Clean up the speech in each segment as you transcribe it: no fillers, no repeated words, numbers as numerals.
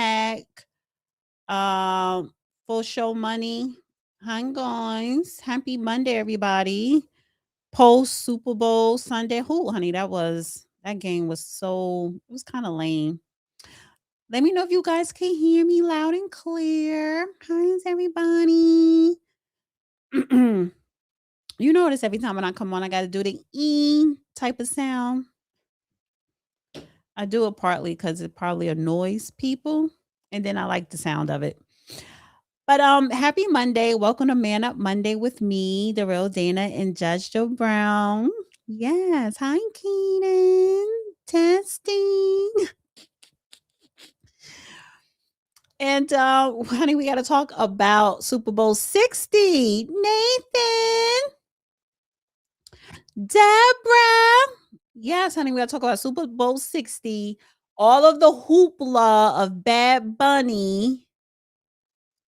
back. Um, Full show money. Hi guys. Happy Monday, everybody. Post Super Bowl Sunday. Who, honey, that game was it was kind of lame. Let me know if you guys can hear me loud and clear. Hi, everybody. You notice every time when I come on, I got to do the E type of sound. I do it partly because it probably annoys people, and then I like the sound of it. But happy Monday. Welcome to Man Up Monday with me, the real Dana and Judge Joe Brown. Yes. Hi, Keenan. Testing. And honey, we gotta talk about Super Bowl 60. Nathan. Deborah. Yes, honey, we gotta talk about Super Bowl 60. All of the hoopla of Bad Bunny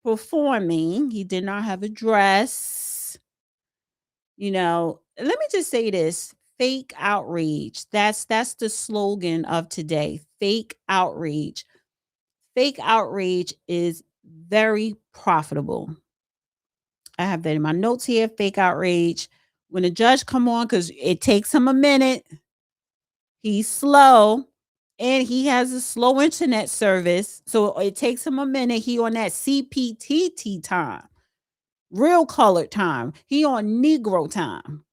performing. He did not have a dress. Let me just say this: fake outrage. That's the slogan of today. Fake outrage. Fake outrage is very profitable. I have that in my notes here. Fake outrage. When the judge come on, because it takes him a minute. He's slow. And he has a slow internet service. So it takes him a minute. He on that CPTT time. Real colored time. He on Negro time.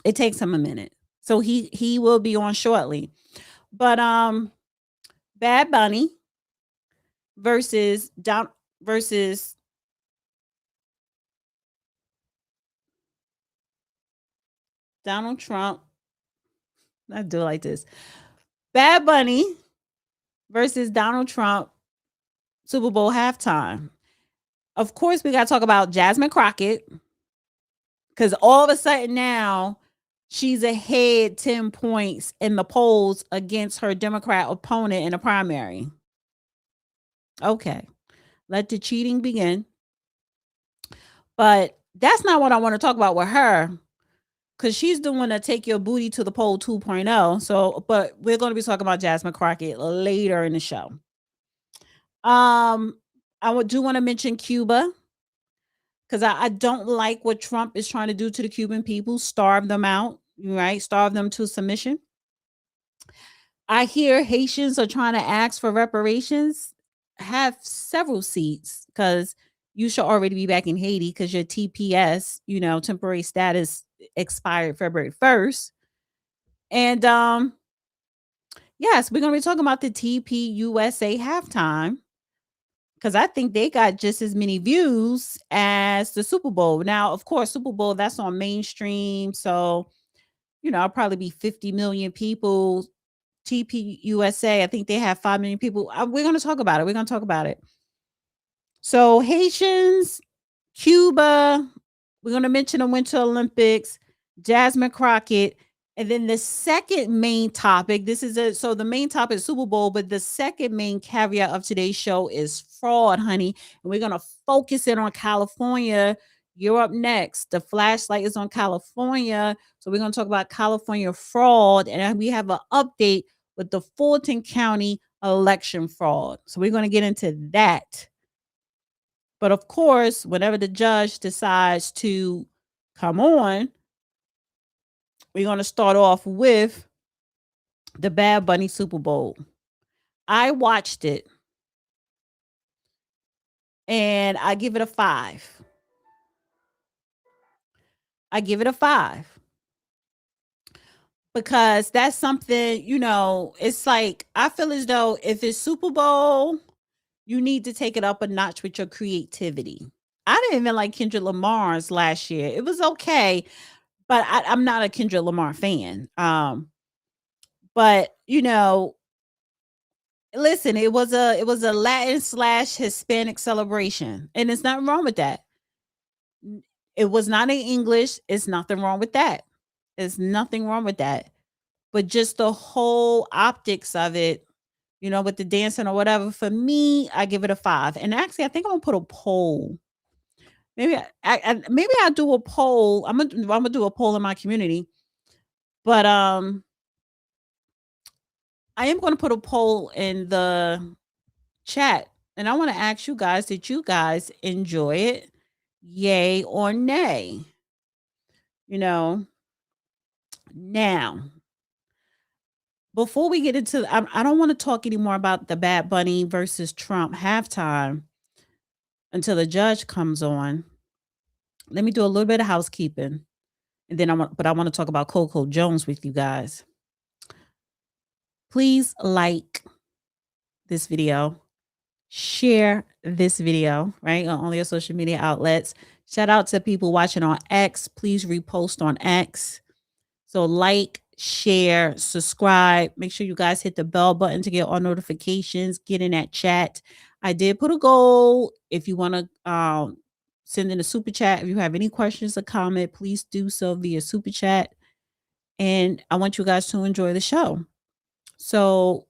It takes him a minute. So he will be on shortly. But Bad Bunny versus Donald Trump. I do it like this. Bad Bunny versus Donald Trump Super Bowl halftime. Of course, we got to talk about Jasmine Crockett because all of a sudden now she's ahead 10 points in the polls against her Democrat opponent in the primary. Okay, let the cheating begin. But that's not what I want to talk about with her because she's doing a take your booty to the poll 2.0. So, but we're going to be talking about Jasmine Crockett later in the show. I do want to mention Cuba because I don't like what Trump is trying to do to the Cuban people, starve them out, right? Starve them to submission. I hear Haitians are trying to ask for reparations, have several seats because you should already be back in Haiti because your TPS, temporary status expired February 1st. And yes, we're going to be talking about the TPUSA halftime because I think they got just as many views as the Super Bowl. Now, of course, Super Bowl, that's on mainstream. So, I'll probably be 50 million people. TPUSA, I think they have 5 million people. We're going to talk about it. So Haitians, Cuba, we're going to mention the Winter Olympics, Jasmine Crockett, and then the second main topic, so the main topic is Super Bowl, but the second main caveat of today's show is fraud, honey. And we're going to focus in on California. You're up next. The flashlight is on California. So we're going to talk about California fraud. And we have an update with the Fulton County election fraud. So we're going to get into that. But of course, whenever the judge decides to come on, we're going to start off with the Bad Bunny Super Bowl. I watched it and I give it a 5. I give it a 5 because that's something, it's like, I feel as though if it's Super Bowl, you need to take it up a notch with your creativity. I didn't even like Kendrick Lamar's last year. It was okay, but I'm not a Kendrick Lamar fan. But listen, it was a Latin/Hispanic celebration, and there's nothing wrong with that. It was not in English. It's nothing wrong with that. There's nothing wrong with that. But just the whole optics of it, with the dancing or whatever, for me, I give it a 5. And actually, I think I'm gonna put a poll. Maybe I'll do a poll. I'm gonna do a poll in my community. But I am gonna put a poll in the Chat. And I want to ask you guys, did you guys enjoy it? Yay or nay? You know, now, before we get into, I don't want to talk anymore about the Bad Bunny versus Trump halftime until the judge comes on. Let me do a little bit of housekeeping. And then I want to talk about Coco Jones with you guys. Please like this video, share this video, right? On all your social media outlets. Shout out to people watching on X. Please repost on X. So like, share, subscribe. Make sure you guys hit the bell button to get all notifications. Get in that chat. I did put a goal. If you want to send in a super chat, if you have any questions or comment, please do so via super chat. And I want you guys to enjoy the show. So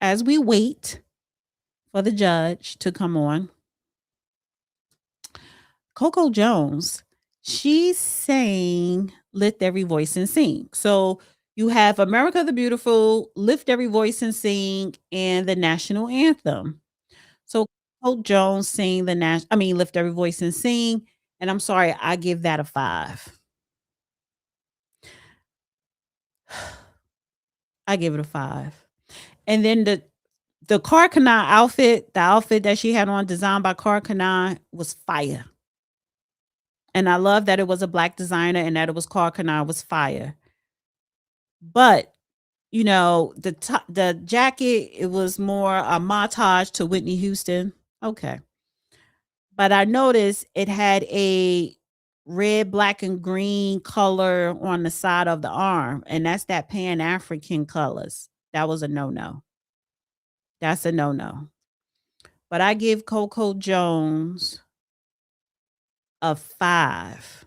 as we wait for the judge to come on, Coco Jones, she's saying, lift every voice and sing. So you have America the Beautiful, Lift Every Voice and Sing, and the national anthem. So Coco Jones saying Lift Every Voice and Sing. And I'm sorry, I give that a 5. I give it a 5. And then the Car outfit, the outfit that she had on designed by Car was fire. And I love that it was a black designer and that it was Car was fire. But the jacket, it was more a montage to Whitney Houston. Okay. But I noticed it had a red, black, and green color on the side of the arm. And that's that Pan-African colors. That was a no-no. That's a no-no. But I give Coco Jones a 5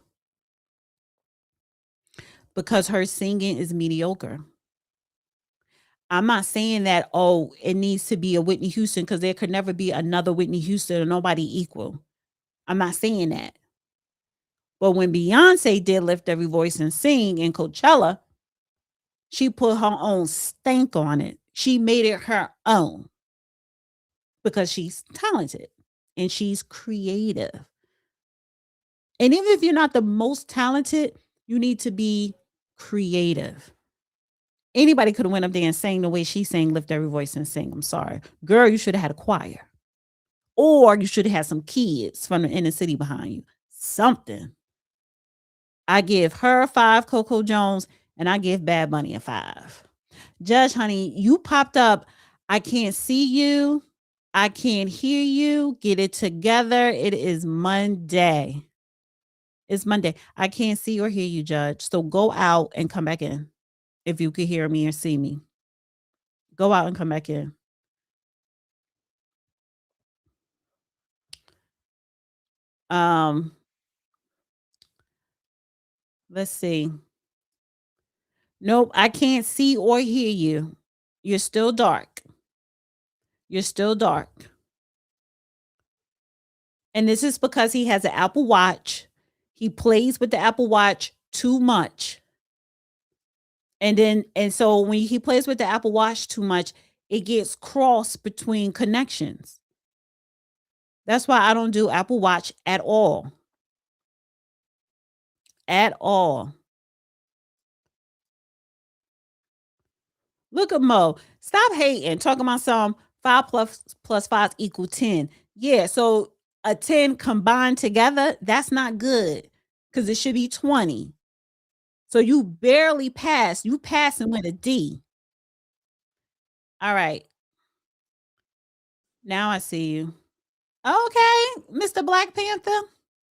because her singing is mediocre. I'm not saying that, oh, it needs to be a Whitney Houston because there could never be another Whitney Houston or nobody equal. I'm not saying that. But when Beyonce did Lift Every Voice and Sing in Coachella, she put her own stank on it. She made it her own because she's talented and she's creative. And even if you're not the most talented, you need to be creative. Anybody could have went up there and sang the way she sang Lift Every Voice and Sing. I'm sorry. Girl, you should have had a choir. Or you should have had some kids from the inner city behind you. Something. I give her a 5, Coco Jones, and I give Bad Bunny a 5. Judge, honey, you popped up. I can't see you. I can't hear you. Get it together. It is Monday. It's Monday. I can't see or hear you, Judge. So go out and come back in. If you could hear me or see me, go out and come back in. Let's see. Nope, I can't see or hear you. You're still dark. You're still dark. And this is because he has an Apple Watch. He plays with the Apple Watch too much. And so when he plays with the Apple Watch too much, it gets crossed between connections. That's why I don't do Apple Watch at all. At all. Look at Mo. Stop hating. Talking about some 5 plus 5 equal 10. Yeah, so a 10 combined together, that's not good because it should be 20. So you barely passed. You passing with a D. All right. Now I see you. Okay, Mr. Black Panther.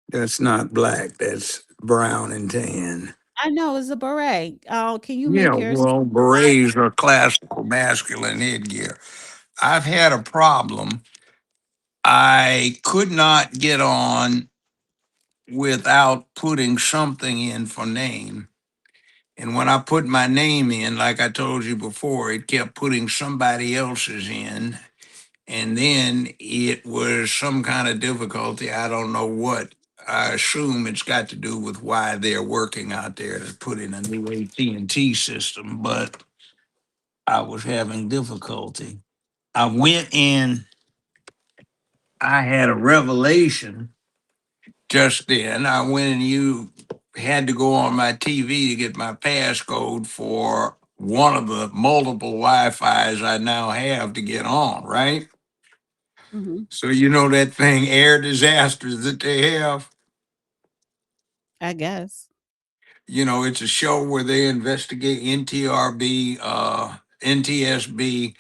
That's not black. That's brown and tan. I know it's a beret. Oh, can you Yeah, make yours? well, berets are classical masculine headgear. I've had a problem. I could not get on without putting something in for name. And when I put my name in, like I told you before, it kept putting somebody else's in. And then it was some kind of difficulty. I don't know what. I assume it's got to do with why they're working out there to put in a new AT&T system, but I was having difficulty. I went in I had a revelation just then. I went and you had to go on my TV to get my passcode for one of the multiple Wi-Fi's I now have to get on, right? Hmm. So you know that thing, air disasters that they have. I guess. It's a show where they investigate NTRB, NTSB,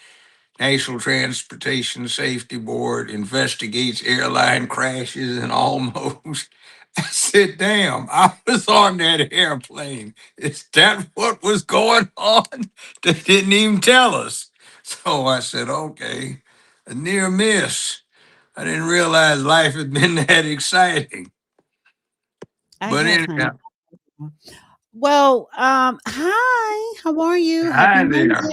National Transportation Safety Board investigates airline crashes and almost. I said, damn, I was on that airplane. Is that what was going on? They didn't even tell us. So I said, okay, a near miss. I didn't realize life had been that exciting. I But guess, honey. anyhow, Well, hi, how are you? Happy hi Wednesday. there.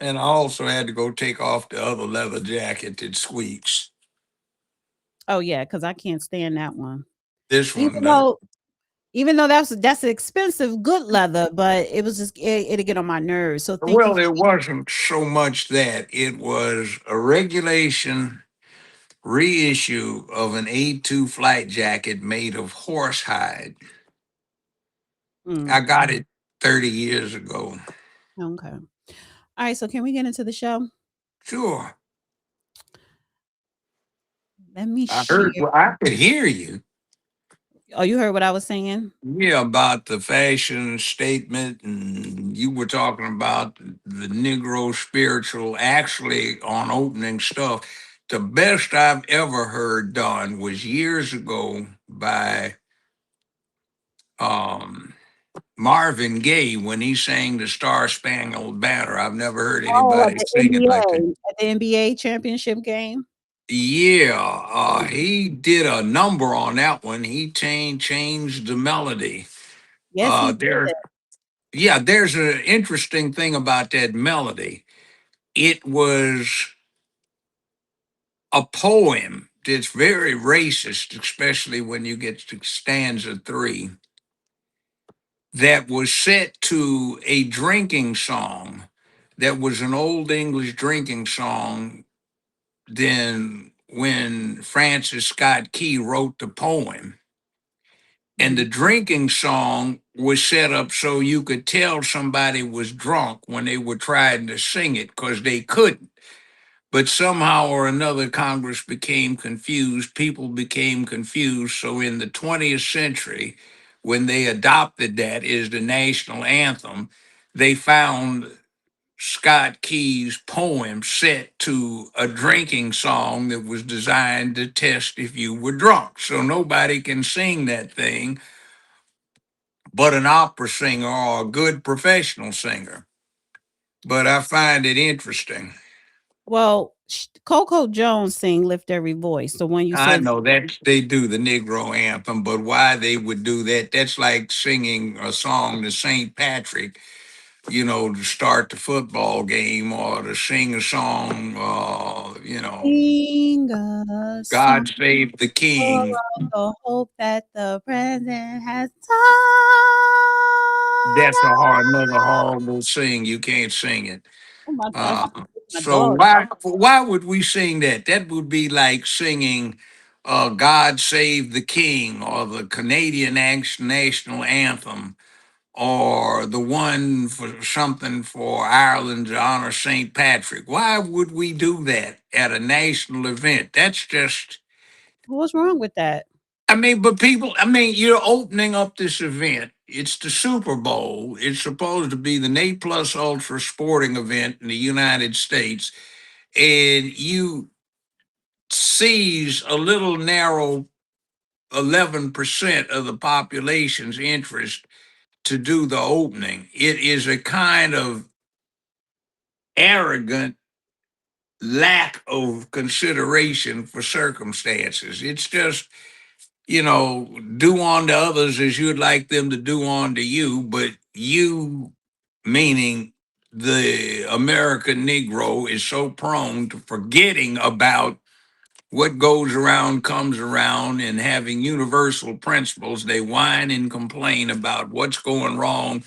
And I also had to go take off the other leather jacket that squeaks. Oh yeah, because I can't stand that one. This Even one, though, even though that's expensive, good leather, but it was just it'll get on my nerves. So thank you well, for it wasn't so much that it was a regulation reissue of an A2 flight jacket made of horsehide. mm, I got it 30 years ago. okay. All right, so can we get into the show? Sure. Let me I heard, share. well, I could hear you. Oh, you heard what I was saying? Yeah, about the fashion statement, and you were talking about the Negro spiritual actually on opening stuff. The best I've ever heard done was years ago by um, Marvin Gaye when he sang the Star Spangled Banner. I've never heard Oh, anybody sing it like that. At the NBA championship game. Yeah, he did a number on that one. He changed the melody. Yes, he did. There, yeah, there's an interesting thing about that melody. It was a poem that's very racist, especially when you get to stanza three, that was set to a drinking song that was an old English drinking song. Then, when Francis Scott Key wrote the poem, and the Mhm. drinking song was set up so you could tell somebody was drunk when they were trying to sing it because they couldn't. But somehow or another, Congress became confused. People became confused. So in the 20th century, when they adopted that as the national anthem, they found Scott Key's poem set to a drinking song that was designed to test if you were drunk. So nobody can sing that thing but an opera singer or a good professional singer. But I find it interesting. Well, Coco Jones sing "Lift Every Voice." The one you I said. know that they do the Negro anthem, but why they would do that, that's like singing a song to St. Patrick, to start the football game or to sing a song, Sing a song God Save the full King. of the hope that the president has taught That's another us. horrible sing. You can't sing it. Oh my gosh, Uh, my so dog. why would we sing that? That would be like singing God Save the King or the Canadian national anthem or the one for something for Ireland to honor St. Patrick. Why would we do that at a national event? That's just, What's wrong with that? but people, you're opening up this event. It's the Super Bowl. It's supposed to be the Nate Plus Ultra sporting event in the United States, and you seize a little narrow 11% of the population's interest to do the opening. It is a kind of arrogant lack of consideration for circumstances. It's just, do unto others as you'd like them to do unto you, but you, meaning the American Negro, is so prone to forgetting about what goes around comes around and having universal principles. They whine and complain about what's going wrong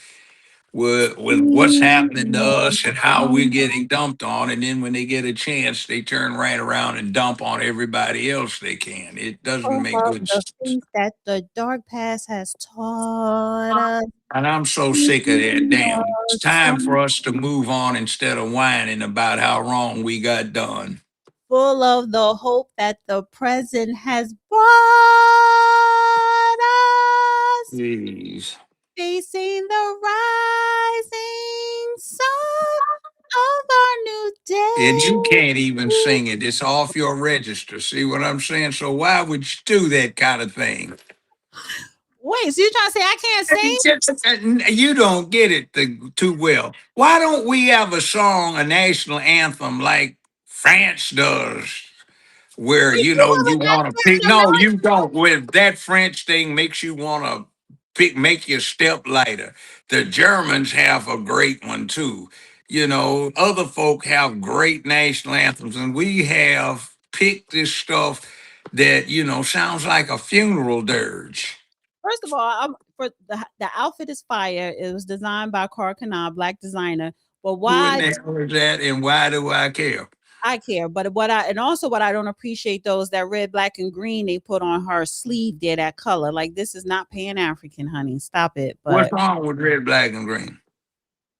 with what's happening to us and how we're getting dumped on, and then when they get a chance, they turn right around and dump on everybody else they can. It doesn't Full make of good the sense. things that the dark past has taught us. And I'm so sick of that. Damn, it's time for us to move on instead of whining about how wrong we got done. Full of the hope that the present has brought us, Jeez. facing the rising sun of our new And you day. can't even sing it. It's off your register. See what I'm saying? So why would you do that kind of thing? Wait, so you trying to say I can't sing? You don't get it too well. Why don't we have a song, a national anthem like France does? Where Wait, you have you an want to pick. national No, you don't. With that French thing makes you want to pick, make your step lighter. The Germans have a great one too. Other folk have great national anthems, and we have picked this stuff that sounds like a funeral dirge. First of all, for the outfit is fire. It was designed by Carl Kanab, black designer. But Who in why the hell is that, and why do I care? I care, but what I don't appreciate though is that red, black, and green they put on her sleeve there, that color. Like this is not Pan African, honey. Stop it. What's But wrong with red, black, and green?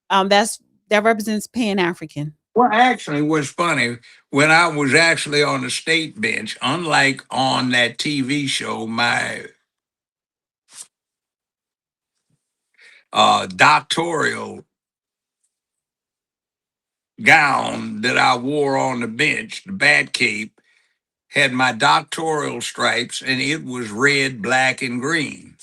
that's that represents Pan African. Well, actually, what's funny, when I was actually on the state bench, unlike on that TV show, my doctoral gown that I wore on the bench, the bat cape, had my doctoral stripes, and it was red, black, and green.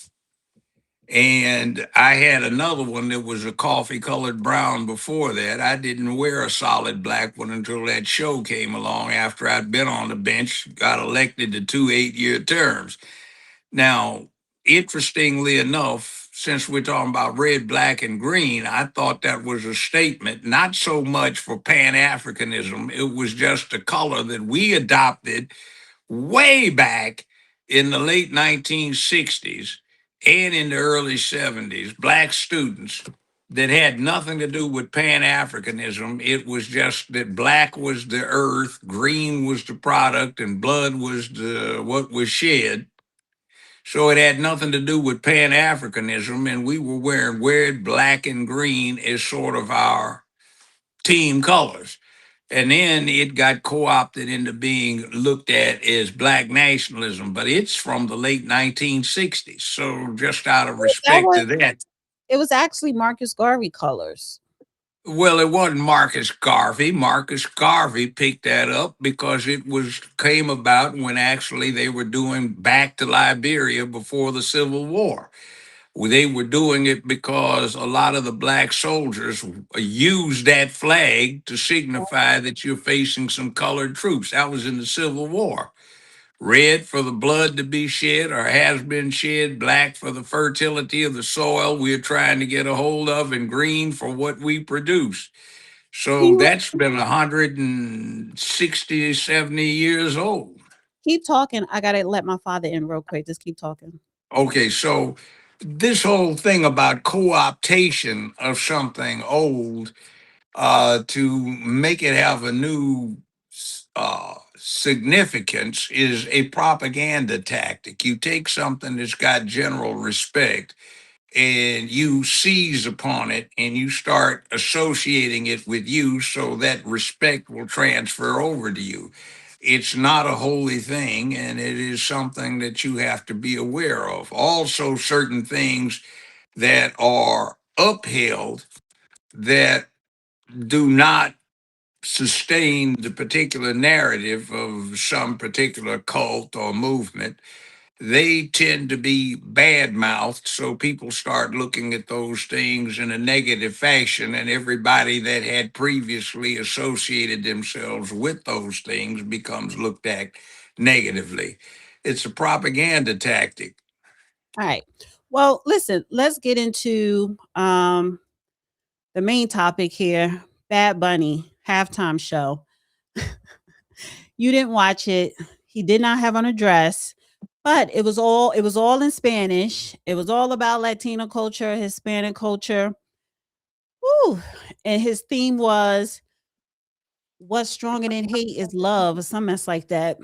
And I had another one that was a coffee colored brown before that. I didn't wear a solid black one until that show came along after I'd been on the bench, got elected to 2 8-year terms. Now, interestingly enough, since we're talking about red, black, and green, I thought that was a statement, not so much for Pan Africanism. It was just a color that we adopted way back in the late 1960s and in the early 70s, black students that had nothing to do with Pan Africanism. It was just that black was the earth, green was the product, and blood was the what was shed. So it had nothing to do with Pan Africanism, and we were wearing red, black, and green as sort of our team colors. And then it got co opted into being looked at as black nationalism, but it's from the late 1960s. So, just out of That respect was to that, it was actually Marcus Garvey colors. well, it wasn't Marcus Garvey. Marcus Garvey picked that up because it was came about when actually they were doing back to Liberia before the Civil War. They were doing it because a lot of the black soldiers used that flag to signify that you're facing some colored troops. That was in the Civil War. Red for the blood to be shed or has been shed, black for the fertility of the soil we're trying to get a hold of, and green for what we produce. So Keep, that's been 160, 70 years old. keep talking. I gotta let my father in real quick. Just keep talking. Okay, so this whole thing about co-optation of something old to make it have a new significance is a propaganda tactic. You take something that's got general respect and you seize upon it and you start associating it with you so that respect will transfer over to you. It's not a holy thing, and it is something that you have to be aware of. Also, certain things that are upheld that do not sustain the particular narrative of some particular cult or movement, they tend to be bad mouthed. So people start looking at those things in a negative fashion, and everybody that had previously associated themselves with those things becomes looked at negatively. It's a propaganda tactic. All right. Well, listen, let's get into the main topic here. Bad Bunny halftime show. You didn't watch it. He did not have on a dress, but it was all in Spanish. It was all about Latino culture, Hispanic culture. Whew. And his theme was what's stronger than hate is love or something else like that.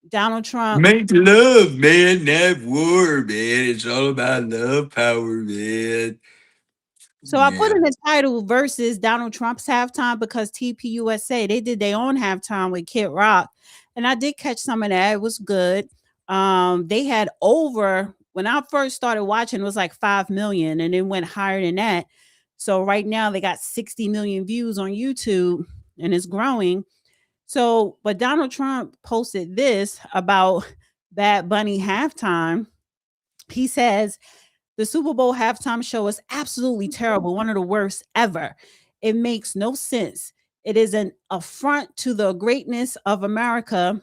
Donald Trump. Make love, man, not war, man. It's all about love power, man. So I put Yeah. in the title versus Donald Trump's halftime because TPUSA, they did their own halftime with Kid Rock. And I did catch some of that. It was good. They had over when I first started watching, it was like 5 million and it went higher than that. So right now they got 60 million views on YouTube and it's growing. So, but Donald Trump posted this about Bad Bunny halftime. He says, the Super Bowl halftime show is absolutely terrible, one of the worst ever. It makes no sense. It is an affront to the greatness of America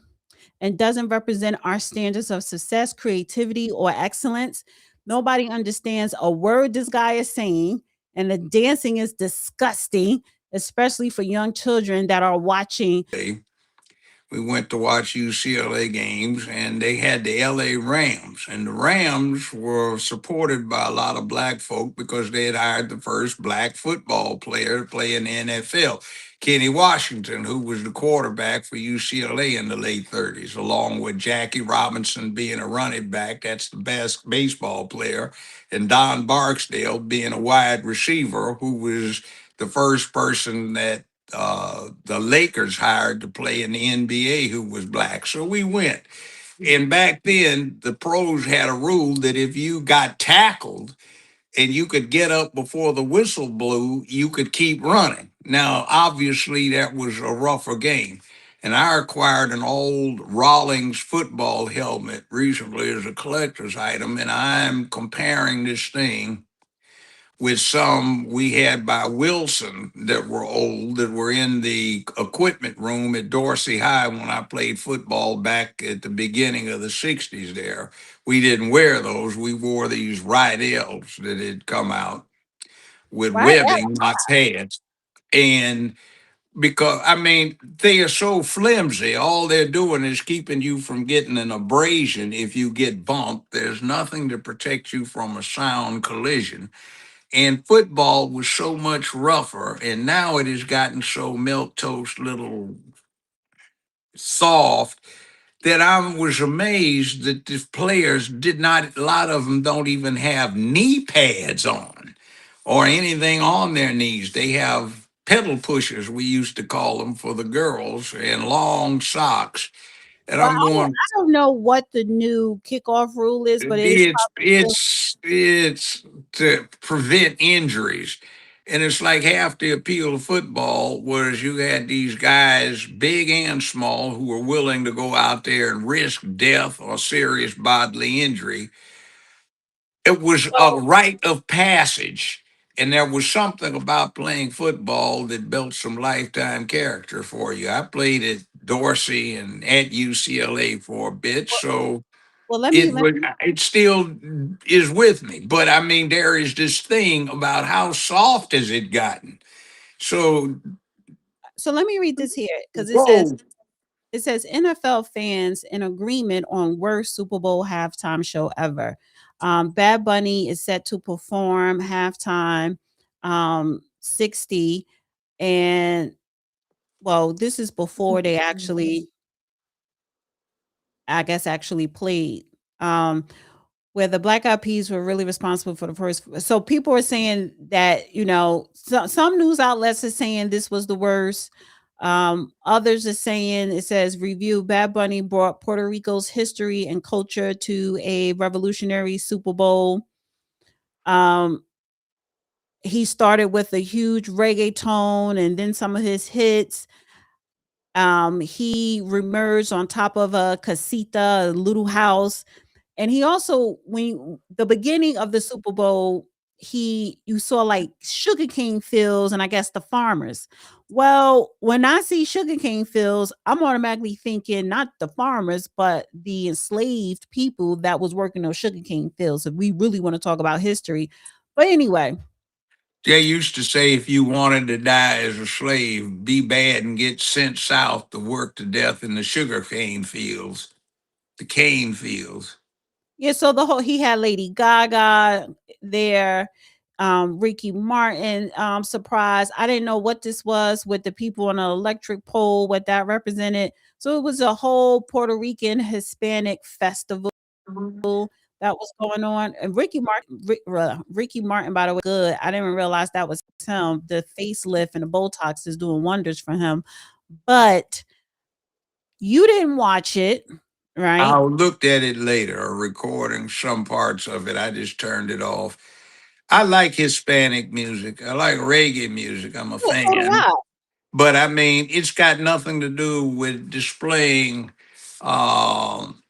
and doesn't represent our standards of success, creativity, or excellence. Nobody understands a word this guy is saying, and the dancing is disgusting, especially for young children that are watching. We went to watch UCLA games, and they had the LA Rams. And the Rams were supported by a lot of black folk because they had hired the first black football player to play in the NFL, Kenny Washington, who was the quarterback for UCLA in the late 30s, along with Jackie Robinson being a running back. That's the best baseball player. And Don Barksdale being a wide receiver, who was the first person that the Lakers hired to play in the NBA who was black. So we went. And back then, the pros had a rule that if you got tackled and you could get up before the whistle blew, you could keep running. Now, obviously, that was a rougher game. And I acquired an old Rawlings football helmet recently as a collector's item, and I'm comparing this thing with some we had by Wilson that were old, that were in the equipment room at Dorsey High when I played football back at the beginning of the 60s there. We didn't wear those. We wore these Rydell's that had come out with Right. webbing, not pads. And because, I mean, they are so flimsy, all they're doing is keeping you from getting an abrasion if you get bumped. There's nothing to protect you from a sound collision, and football was so much rougher, and now it has gotten so milk toast little soft that I was amazed that the players did not, a lot of them don't even have knee pads on or anything on their knees. They have pedal pushers, we used to call them, for the girls, and long socks. And Well, I'm going, I don't know what the new kickoff rule is, but it's it's probably it's it's to prevent injuries. And it's like half the appeal of football was you had these guys, big and small, who were willing to go out there and risk death or serious bodily injury. It was a still. rite of passage. And there was something about playing football that built some lifetime character for you. I played at Dorsey and at UCLA for a bit, so Well, let me it let would, it still is with me. But I mean, there is this thing about how soft has it gotten. So so let me read this here because whoa. it says NFL fans in agreement on worst Super Bowl halftime show ever. Bad Bunny is set to perform halftime 60, and well, this is before they actually, I guess, actually played. Um, where the Black Eyed Peas were really responsible for the first. So people are saying that, some news outlets are saying this was the worst. Others are saying, it says review, Bad Bunny brought Puerto Rico's history and culture to a revolutionary Super Bowl. Um, he started with a huge reggae tone and then some of his hits. He remerged on top of a casita, a little house. And he also, when the beginning of the Super Bowl, you saw like sugarcane fields and I guess the farmers. Well, when I see sugarcane fields, I'm automatically thinking not the farmers, but the enslaved people that was working those sugarcane fields. If we really want to talk about history. But anyway, They used to say if you wanted to die as a slave, be bad and get sent south to work to death in the sugar cane fields, the cane fields. yeah, so he had Lady Gaga there. Ricky Martin surprise. I didn't know what this was with the people on the electric pole, what that represented. So it was a whole Puerto Rican Hispanic festival that was going on. And Ricky Martin, by the way, good. I didn't even realize that was him. The facelift and the Botox is doing wonders for him. But you didn't watch it, I right? looked at it later, a recording, some parts of it. I just turned it off. I like Hispanic music. I like reggae music. I'm a Oh, so do fan. I. But I mean, it's got nothing to do with displaying um,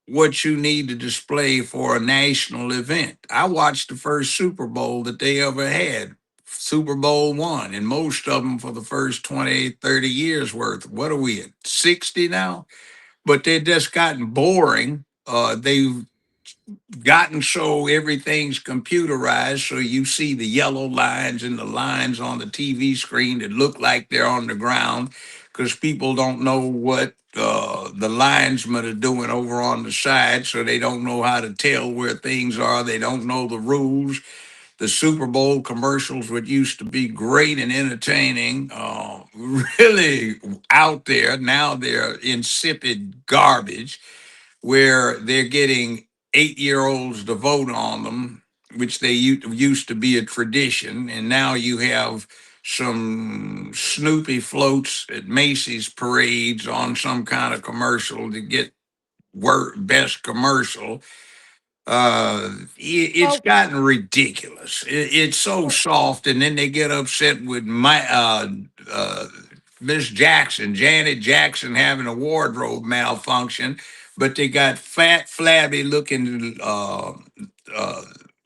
what you need to display for a national event. I watched the first Super Bowl that they ever had, Super Bowl one, and most of them for the first 20, 30 years worth. What are we at, 60 now? But they've just gotten boring. They've gotten so everything's computerized, so you see the yellow lines and the lines on the TV screen that look like they're on the ground because people don't know what the linesmen are doing over on the side, so they don't know how to tell where things are. They don't know the rules. The Super Bowl commercials, which used to be great and entertaining, really out there. Now they're insipid garbage where they're getting 8 year olds to vote on them, which they used to be a tradition. And now you have some Snoopy floats at Macy's parades on some kind of commercial to get best commercial. It's Well, gotten ridiculous. It's so soft, and then they get upset with my uh, Miss Jackson, Janet Jackson, having a wardrobe malfunction, but they got fat, flabby looking. Uh,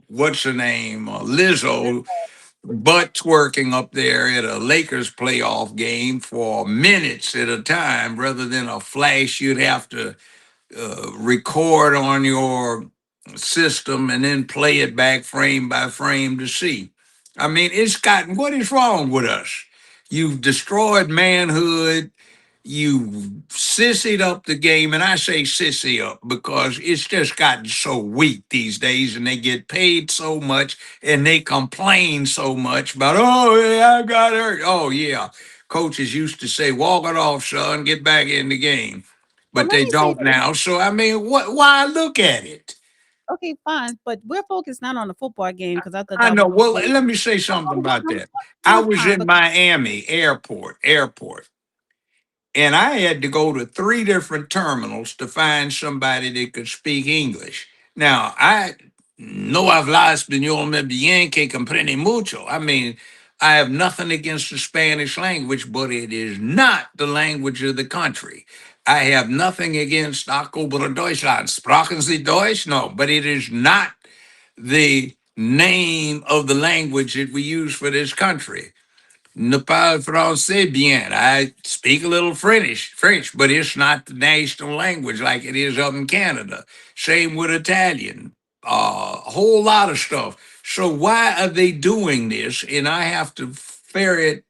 what's her name? Lizzo, butt twerking up there at a Lakers playoff game for minutes at a time, rather than a flash you'd have to record on your system and then play it back frame by frame to see. I mean, it's gotten, what is wrong with us? You've destroyed manhood. You sissied up the game, and I say sissy up because it's just gotten so weak these days, and they get paid so much, and they complain so much about, oh yeah, I got hurt. Oh yeah, coaches used to say, "Walk it off, son, get back in the game," well, but let they me say don't this. now. So I mean, what? Why look at it? Okay, fine, but we're focused not on the football game because I thought I that know. was Well, great. let me say No, something no, about no, that. I no, was fine, in but Miami airport, and I had to go to three different terminals to find somebody that could speak English. Now, I no habla español muy bien que comprende mucho. I mean, I have nothing against the Spanish language, but it is not the language of the country. I have nothing against Ako über Deutschland. Sprachen Sie Deutsch? No, but it is not the name of the language that we use for this country. Ne parle français bien. I speak a little French, but it's not the national language like it is up in Canada. Same with Italian. A whole lot of stuff. So why are they doing this? And I have to ferret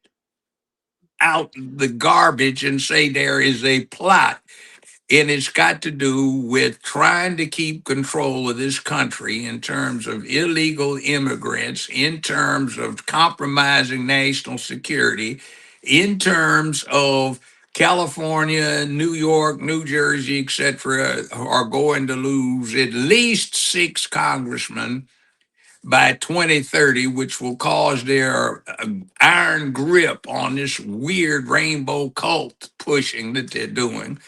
out the garbage and say there is a plot, and it's got to do with trying to keep control of this country in terms of illegal immigrants, in terms of compromising national security, in terms of California, New York, New Jersey, etc., are going to lose at least six congressmen by 2030, which will cause their iron grip on this weird rainbow cult pushing that they're doing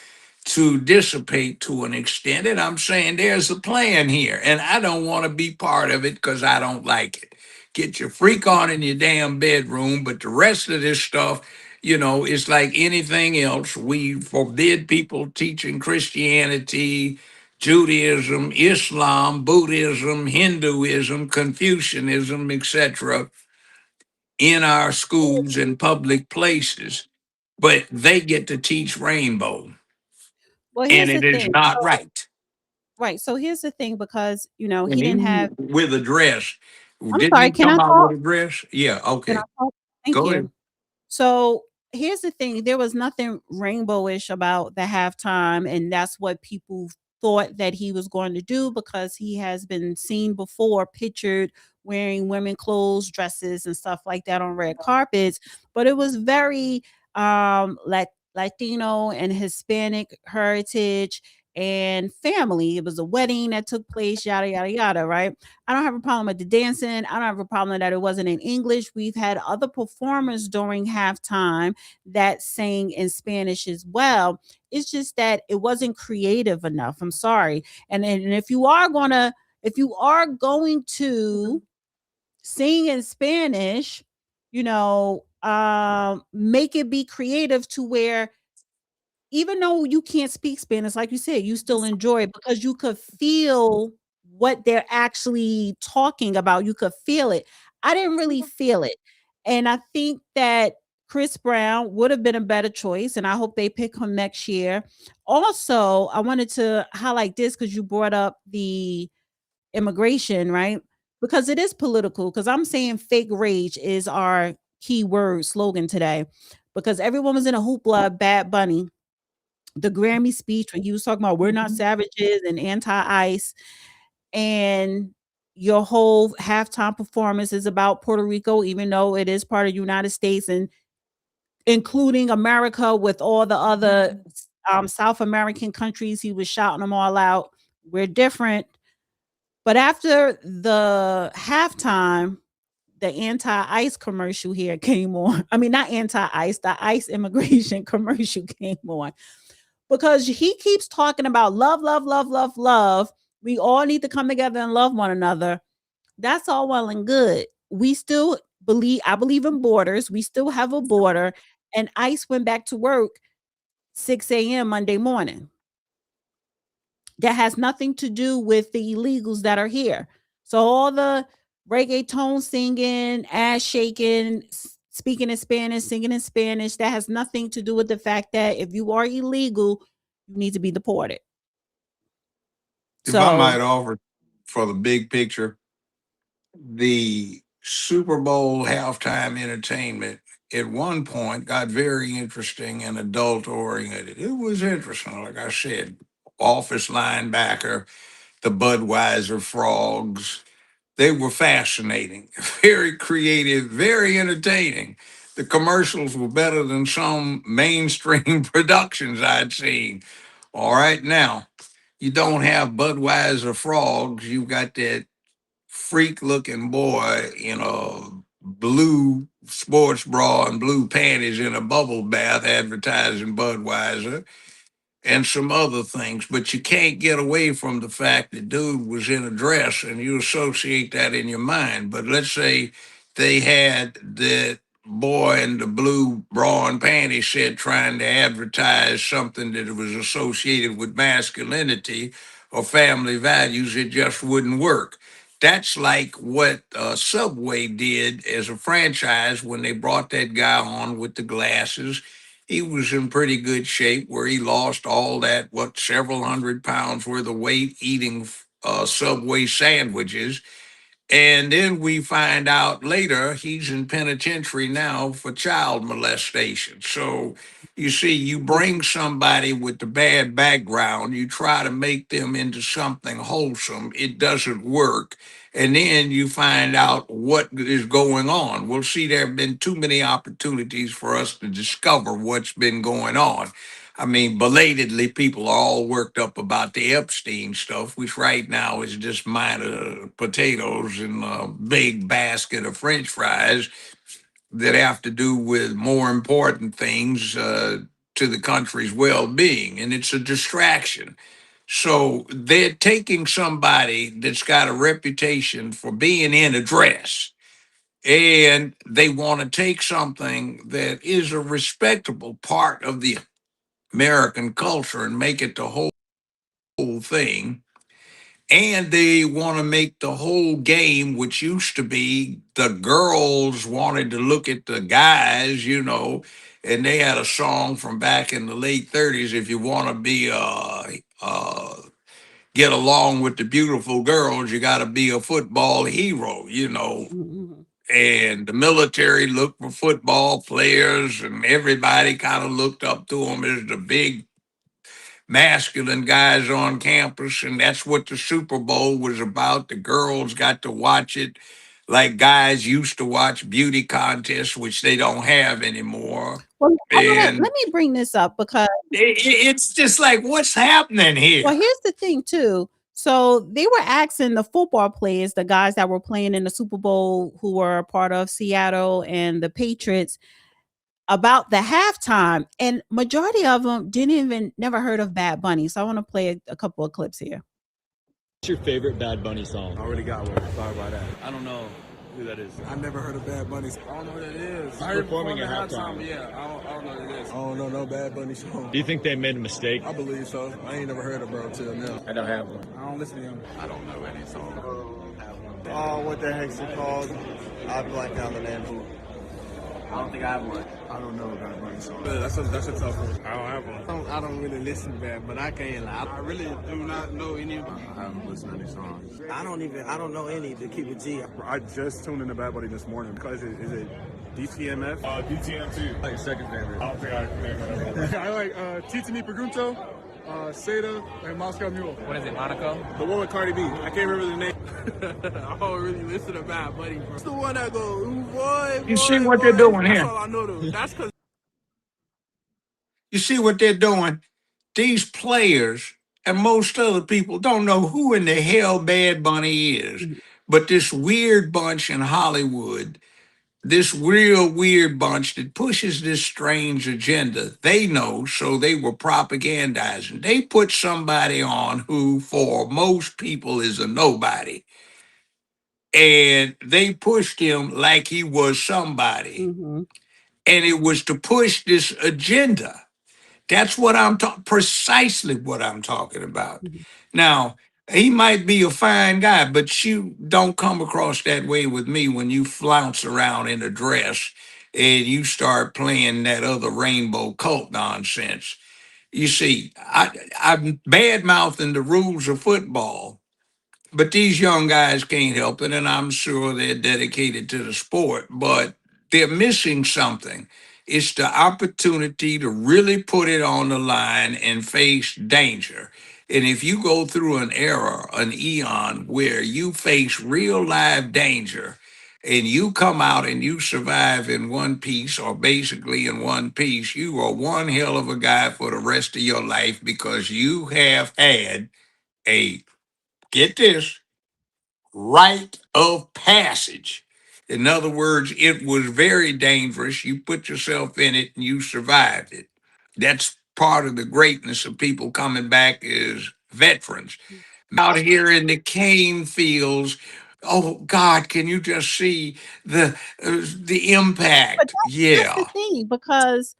to dissipate to an extent. And I'm saying there's a plan here, and I don't want to be part of it because I don't like it. Get your freak on in your damn bedroom, but the rest of this stuff, it's like anything else. We forbid people teaching Christianity, Judaism, Islam, Buddhism, Hinduism, Confucianism, etc., in our schools and public places, but they get to teach rainbow, well, and here's the it is thing. not So, right. right, so here's the thing because And he didn't he have. with a dress. I'm Didn't sorry. he Can I come out talk? with a dress? Yeah, Can I okay. talk? Thank Go you. ahead. So here's the thing: there was nothing rainbowish about the halftime, and that's what people thought that he was going to do because he has been seen before, pictured wearing women clothes, dresses, and stuff like that on red carpets, but it was very Latino and Hispanic heritage and family. It was a wedding that took place, yada yada yada, right? I don't have a problem with the dancing. I don't have a problem that it wasn't in English. We've had other performers during halftime that sang in Spanish as well. It's just that it wasn't creative enough. I'm sorry. And if you are going to sing in Spanish, make it be creative to where even though you can't speak Spanish, like you said, you still enjoy it because you could feel what they're actually talking about. You could feel it. I didn't really feel it. And I think that Chris Brown would have been a better choice. And I hope they pick him next year. Also, I wanted to highlight this because you brought up the immigration, right? Because it is political. Because I'm saying fake rage is our key word slogan today. Because everyone was in a hoopla, Bad Bunny the Grammy speech when he was talking about we're not savages and anti-ICE, and your whole halftime performance is about Puerto Rico, even though it is part of the United States and including America with all the other South American countries. He was shouting them all out. We're different. But after the halftime, the anti-ICE commercial here came on. I mean, not anti-ICE, the ICE immigration commercial came on because he keeps talking about love, love, love, love, love. We all need to come together and love one another. That's all well and good. We still I believe in borders. We still have a border. And ICE went back to work 6 a.m. Monday morning. That has nothing to do with the illegals that are here. So all the reggaeton singing, ass shaking, speaking in Spanish, singing in Spanish, that has nothing to do with the fact that if you are illegal, you need to be deported. If I So might offer for the big picture, the Super Bowl halftime entertainment at one point got very interesting and adult oriented. It was interesting, like I said, office linebacker, the Budweiser frogs. They were fascinating, very creative, very entertaining. The commercials were better than some mainstream productions I'd seen. All right, now you don't have Budweiser frogs. You've got that freak looking boy in a blue sports bra and blue panties in a bubble bath advertising Budweiser and some other things, but you can't get away from the fact that dude was in a dress and you associate that in your mind. But let's say they had that boy in the blue bra and panty set trying to advertise something that was associated with masculinity or family values, it just wouldn't work. That's like what Subway did as a franchise when they brought that guy on with the glasses. He was in pretty good shape where he lost all that, what, several hundred pounds worth of weight eating Subway sandwiches. And then we find out later he's in penitentiary now for child molestation. So you see, you bring somebody with the bad background, you try to make them into something wholesome, it doesn't work. And then you find out what is going on. Well, see, there have been too many opportunities for us to discover what's been going on. I mean, belatedly, people are all worked up about the Epstein stuff, which right now is just minor potatoes in a big basket of French fries that have to do with more important things to the country's well being. And it's a distraction. So they're taking somebody that's got a reputation for being in a dress and they want to take something that is a respectable part of the American culture and make it the whole thing. And they want to make the whole game, which used to be the girls wanted to look at the guys, and they had a song from back in the late 30s. If you want to be get along with the beautiful girls, you got to be a football hero. mhm. And the military looked for football players, and everybody kind of looked up to them as the big masculine guys on campus, and that's what the Super Bowl was about. The girls got to watch it. like guys used to watch beauty contests, which they don't have anymore. Well, And let me bring this up because it's just like, what's happening well, here? here's the thing too. So they were asking the football players, the guys that were playing in the Super Bowl who were a part of Seattle and the Patriots about the halftime, and majority of them didn't even never heard of Bad Bunny. So I want to play a couple of clips here. What's your favorite Bad Bunny song? I already got one. Sorry about that. I don't know who that is. I never heard of Bad Bunny. I don't know what it is. I heard performing at halftime. Yeah, I don't know what it is. I don't know no Bad Bunny song. Do you think they made a mistake? I believe so. I ain't never heard of bro till now. I don't have one. I don't listen to him. I don't know any song. Oh, what the heck's it called? I blanked out the name. I don't think I have one. I don't know Bad Bunny song. That's a tough one. I don't have one. I don't really listen to that, but I can't lie. I really do not know any of them. I haven't listened to any songs. I don't know any to keep it G. I just tuned into Bad Bunny this morning because is it DTMF? DTM too. Like your second favorite. I don't think I can name it. I like Titani Pregunto, Seda, and Moscow Mule. What is it, Monaco? The one with Cardi B. I can't remember the name. I don't really listen to Bad Bunny, bro. It's the one that goes, boy, You see what they're doing That's here? all I know though. That's because You see what they're doing? These players and most other people don't know who in the hell Bad Bunny is. But this weird bunch in Hollywood, this real weird bunch that pushes this strange agenda, they know, so they were propagandizing. They put somebody on who, for most people, is a nobody. And they pushed him like he was somebody. Mhm. And it was to push this agenda. That's what I'm talking, precisely what I'm talking about. Mhm. Now, he might be a fine guy, but you don't come across that way with me when you flounce around in a dress and you start playing that other rainbow cult nonsense. You see, I'm bad mouthing the rules of football, but these young guys can't help it, and I'm sure they're dedicated to the sport, but they're missing something. It's the opportunity to really put it on the line and face danger. And if you go through an era, an eon, where you face real live danger and you come out and you survive in one piece or basically in one piece, you are one hell of a guy for the rest of your life because you have had a, get this, rite of passage. In other words, it was very dangerous. You put yourself in it and you survived it. That's part of the greatness of people coming back is veterans. Out here in the cane fields, oh God, can you just see the But impact? that's the Yeah. thing because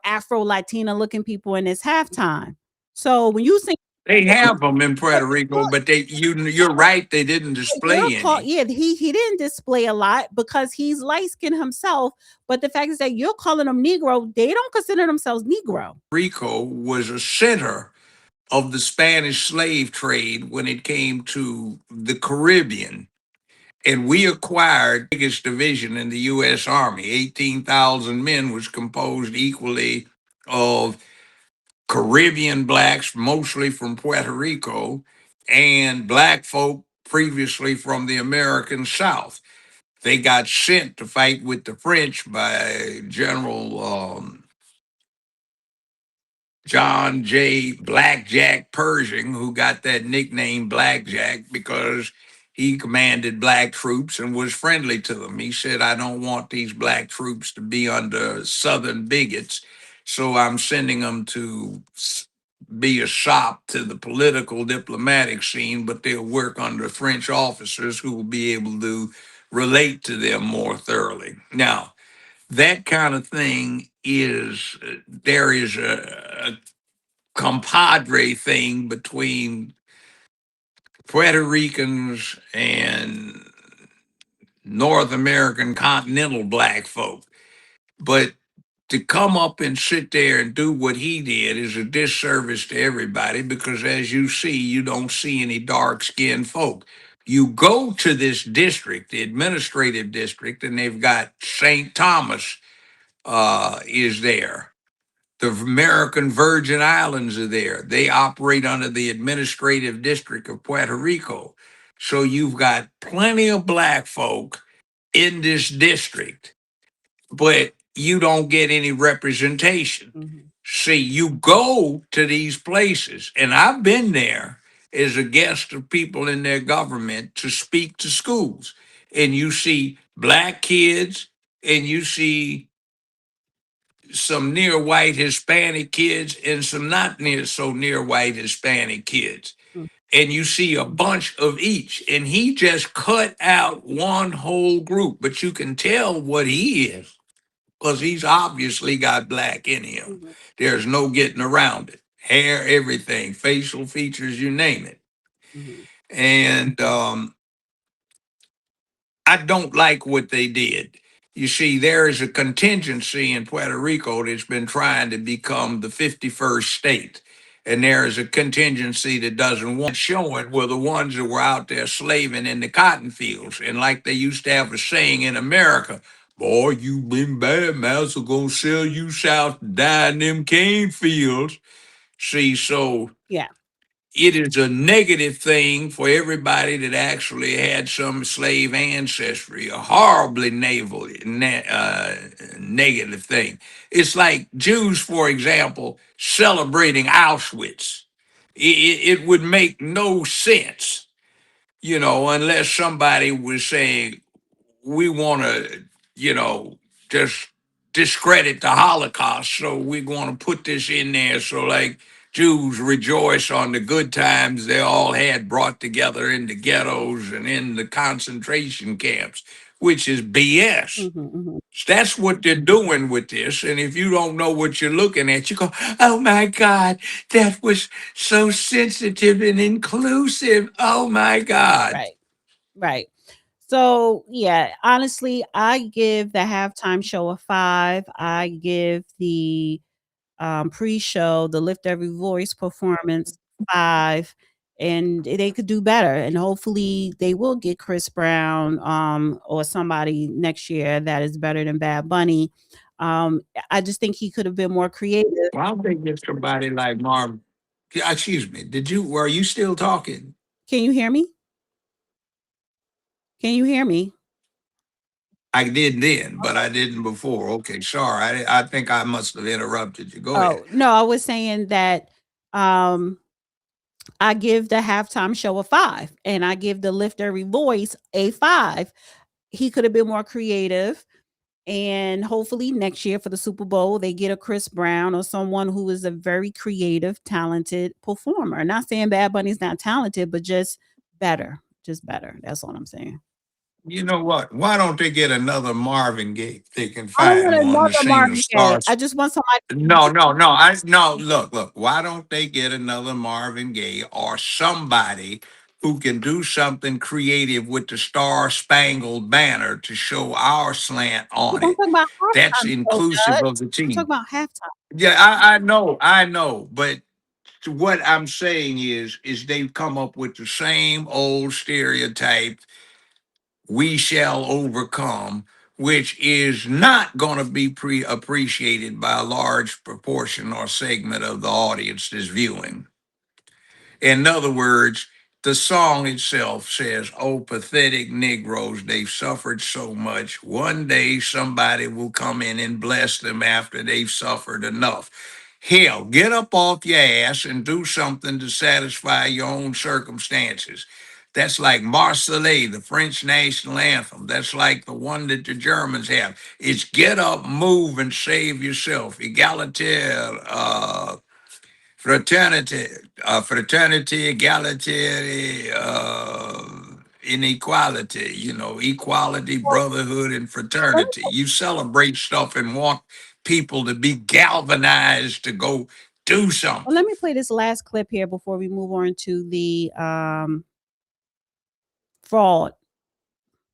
Afro Latina looking people in this halftime. So when you sing, They have them in Puerto Rico, well, but you're right, they didn't you're display call, any. yeah, he didn't display a lot because he's light skinned himself. But the fact is that you're calling them Negro, they don't consider themselves Negro. Rico was a center of the Spanish slave trade when it came to the Caribbean. And we acquired the biggest division in the U.S. Army. 18,000 men was composed equally of Caribbean blacks, mostly from Puerto Rico, and black folk previously from the American South. They got sent to fight with the French by General John J. Blackjack Pershing, who got that nickname Blackjack because he commanded black troops and was friendly to them. He said, I don't want these black troops to be under Southern bigots, so I'm sending them to be a sop to the political diplomatic scene, but they'll work under French officers who will be able to relate to them more thoroughly. Now, that kind of thing is there is a compadre thing between Puerto Ricans and North American continental black folk. But to come up and sit there and do what he did is a disservice to everybody because, as you see, you don't see any dark skinned folk. You go to this district, the administrative district, and they've got St. Thomas is there. The American Virgin Islands are there. They operate under the administrative district of Puerto Rico. So you've got plenty of black folk in this district, but you don't get any representation. Mhm. See, you go to these places, and I've been there as a guest of people in their government to speak to schools, and you see black kids, and you see some near white Hispanic kids, and some not near so near white Hispanic kids. Mm. And you see a bunch of each, and he just cut out one whole group, but you can tell what he is because he's obviously got black in him. Mhm. There's no getting around it. Hair, everything, facial features, you name it. Mhm. And I don't like what they did. You see, there is a contingency in Puerto Rico that's been trying to become the 51st state. And there is a contingency that doesn't want showing were the ones that were out there slaving in the cotton fields. And like they used to have a saying in America, boy, you been bad, mouths are gonna sell you south to die in them cane fields. See, so Yeah. it is a negative thing for everybody that actually had some slave ancestry, a horribly negative thing. It's like Jews, for example, celebrating Auschwitz. It would make no sense, unless somebody was saying, we want to, just discredit the Holocaust. So we're going to put this in there. So, like, Jews rejoice on the good times they all had brought together in the ghettos and in the concentration camps, which is BS. Mhm. Mhm. That's what they're doing with this. And if you don't know what you're looking at, you go, oh my God, that was so sensitive and inclusive. Oh my God. Right. Right. So yeah, honestly, I give the halftime show a 5. I give the pre-show, the Lift Every Voice performance 5, and they could do better. And hopefully they will get Chris Brown or somebody next year that is better than Bad Bunny. I just think he could have been more creative. Why don't they get somebody like Marv? Yeah, excuse me. Were you still talking? Can you hear me? Can you hear me? I did then, but I didn't before. Okay, sorry. I think I must have interrupted you. Go ahead. Oh, no, I was saying that um I give the halftime show a 5, and I give the Lift Every Voice a 5. He could have been more creative, and hopefully next year for the Super Bowl, they get a Chris Brown or someone who is a very creative, talented performer. Not saying Bad Bunny's not talented, but just better. Just better. That's all I'm saying. You know what? Why don't they get another Marvin Gaye if they can I don't find want one to another sing the Marvin Gaye. stars? I just want somebody. No, no, no. No, look. Why don't they get another Marvin Gaye or somebody who can do something creative with the Star Spangled Banner to show our slant But on I'm it? talking about That's halftime show, inclusive Judge. of the I'm talking team. about halftime. Yeah, I know. But what I'm saying is they've come up with the same old stereotype, we shall overcome, which is not going to be appreciated by a large proportion or segment of the audience that's viewing. In other words, the song itself says, oh, pathetic Negroes, they've suffered so much. One day somebody will come in and bless them after they've suffered enough. Hell, get up off your ass and do something to satisfy your own circumstances. That's like Marseillaise, the French national anthem. That's like the one that the Germans have. It's get up, move, and save yourself. Egalitaire, fraternity, equality, inequality, equality, brotherhood, and Let me fraternity. You celebrate stuff and want people to be galvanized to go do Well, something. let me play this last clip here before we move on to the fraud.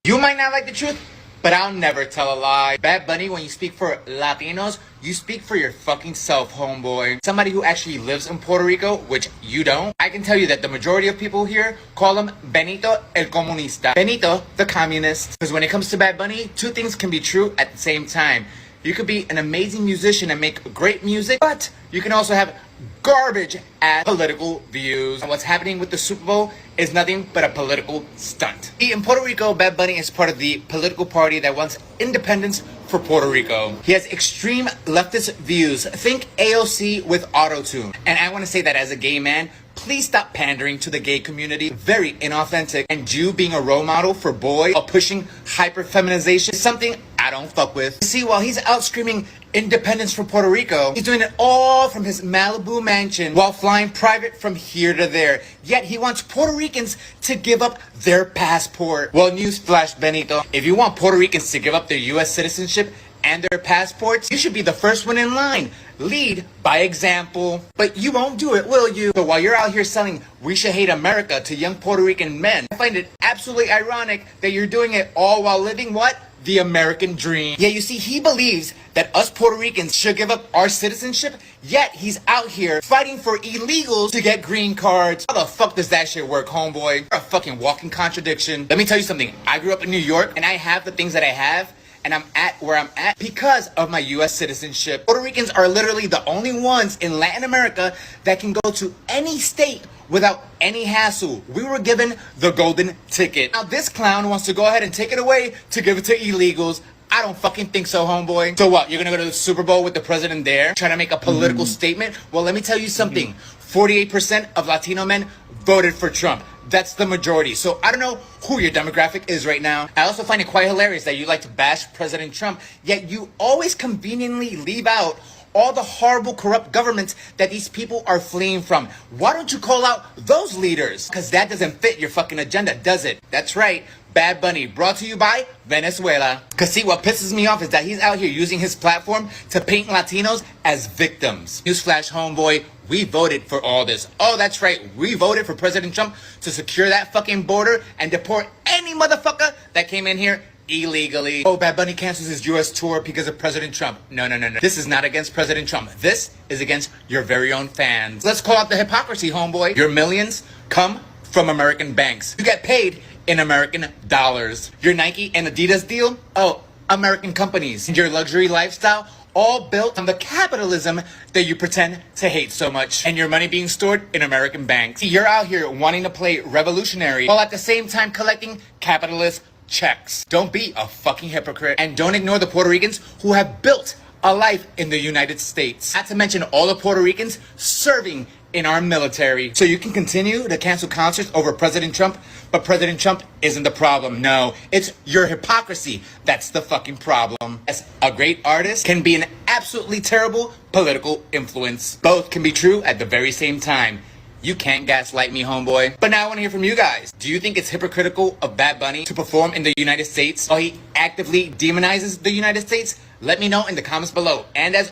You might not like the truth, but I'll never tell a lie. Bad Bunny, when you speak for Latinos, you speak for your fucking self, homeboy. Somebody who actually lives in Puerto Rico, which you don't. I can tell you that the majority of people here call him Benito el Comunista. Benito, the communist. Because when it comes to Bad Bunny, two things can be true at the same time. You could be an amazing musician and make great music, but you can also have garbage ass political views. And what's happening with the Super Bowl is nothing but a political stunt. In Puerto Rico, Bad Bunny is part of the political party that wants independence for Puerto Rico. He has extreme leftist views. Think AOC with auto-tune. And I want to say that as a gay man, please stop pandering to the gay community. Very inauthentic. And you being a role model for boys or pushing hyper-feminization is something I don't fuck with. See, while he's out screaming independence for Puerto Rico, he's doing it all from his Malibu mansion while flying private from here to there. Yet he wants Puerto Ricans to give up their passport. Well, newsflash, Benito. If you want Puerto Ricans to give up their U.S. citizenship and their passports, you should be the first one in line. Lead by example. But you won't do it, will you? So while you're out here selling "We Should Hate America" to young Puerto Rican men, I find it absolutely ironic that you're doing it all while living what? The American dream. Yeah, you see, he believes that us Puerto Ricans should give up our citizenship, yet he's out here fighting for illegals to get green cards. How the fuck does that shit work, homeboy? You're a fucking walking contradiction. Let me tell you something. I grew up in New York, and I have the things that I have, and I'm at where I'm at because of my U.S. citizenship. Puerto Ricans are literally the only ones in Latin America that can go to any state without any hassle. We were given the golden ticket. Now this clown wants to go ahead and take it away to give it to illegals. I don't fucking think so, homeboy. So what, you're gonna go to the Super Bowl with the president there, trying to make a political statement? Well, let me tell you something. 48% of Latino men voted for Trump. That's the majority. So I don't know who your demographic is right now. I also find it quite hilarious that you like to bash President Trump, yet you always conveniently leave out all the horrible, corrupt governments that these people are fleeing from. Why don't you call out those leaders? Because that doesn't fit your fucking agenda, does it? That's right. Bad Bunny, brought to you by Venezuela. Because see, what pisses me off is that he's out here using his platform to paint Latinos as victims. Newsflash, homeboy, we voted for all this. Oh, that's right. We voted for President Trump to secure that fucking border and deport any motherfucker that came in here illegally. Oh, Bad Bunny cancels his U.S. tour because of President Trump. No. This is not against President Trump. This is against your very own fans. Let's call out the hypocrisy, homeboy. Your millions come from American banks. You get paid in American dollars. Your Nike and Adidas deal? Oh, American companies. Your luxury lifestyle? All built on the capitalism that you pretend to hate so much. And your money being stored in American banks. You're out here wanting to play revolutionary while at the same time collecting capitalist checks. Don't be a fucking hypocrite. And don't ignore the Puerto Ricans who have built a life in the United States. Not to mention all the Puerto Ricans serving in our military. So you can continue to cancel concerts over President Trump, but President Trump isn't the problem. No, it's your hypocrisy that's the fucking problem. As a great artist can be an absolutely terrible political influence. Both can be true at the very same time. You can't gaslight me, homeboy. But now I want to hear from you guys. Do you think it's hypocritical of Bad Bunny to perform in the United States while he actively demonizes the United States? Let me know in the comments below. And as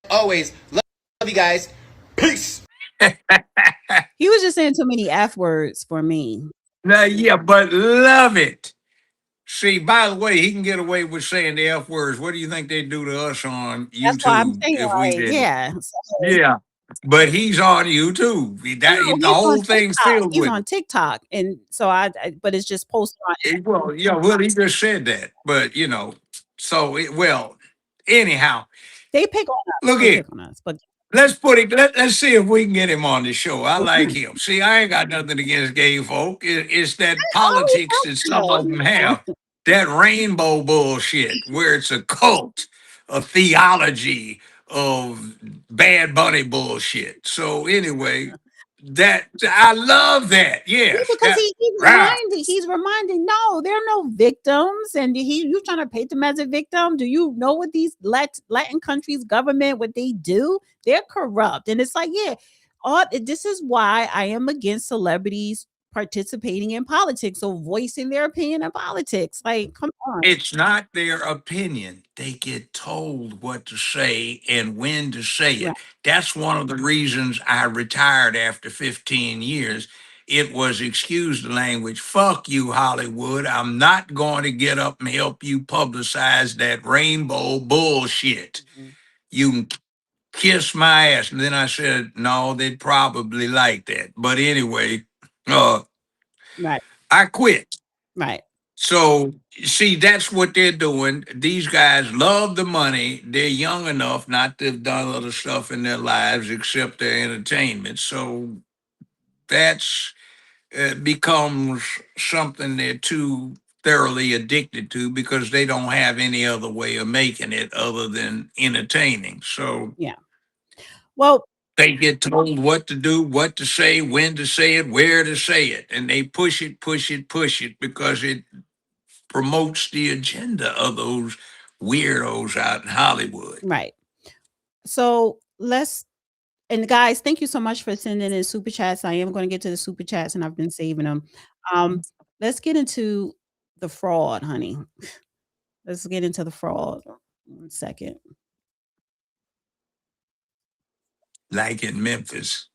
always, love you guys. Peace. He was just saying too many F words for me. Yeah, but love it. See, by the way, he can get away with saying the F words. What do you think they'd do to us on That's why I'm YouTube saying, if we like, did? yeah. Yeah. But he's on YouTube. No, The whole thing's filled he's with on TikTok, and so but it's just posted on. it. Well, yeah, well, he just said that. But, well, anyhow, They pick on us. look They here. pick on us, but Let's see if we can get him on the show. I like him. See, I ain't got nothing against gay folk. It's that politics that some of them have. That rainbow bullshit where it's a cult, a theology of Bad Bunny bullshit. So anyway, that I love that. Yes. because Right. he's reminding, no, there are no victims, and you trying to paint them as a victim. Do you know what these Latin countries government, what they do? They're corrupt, and it's like, yeah, this is why I am against celebrities participating in politics or voicing their opinion in politics. Like, come on. It's not their opinion. They get told what to say and when to say it. Right. That's one of the reasons I retired after 15 years. It was, excuse the language, fuck you, Hollywood. I'm not going to get up and help you publicize that rainbow bullshit. You can kiss my ass. And then I said, no, they'd probably like that. But anyway, Right. I quit. Right. So, see, that's what they're doing. These guys love the money. They're young enough not to have done other stuff in their lives except their entertainment. So that's becomes something they're too thoroughly addicted to because they don't have any other way of making it other than entertaining. So Yeah. Well, they get told what to do, what to say, when to say it, where to say it, and they push it, push it, push it because it promotes the agenda of those weirdos out in Hollywood. right. So and guys, thank you so much for sending in super chats. I am going to get to the super chats and I've been saving them. Let's get into the fraud, honey. Let's get into the fraud. 1 second. Like in Memphis,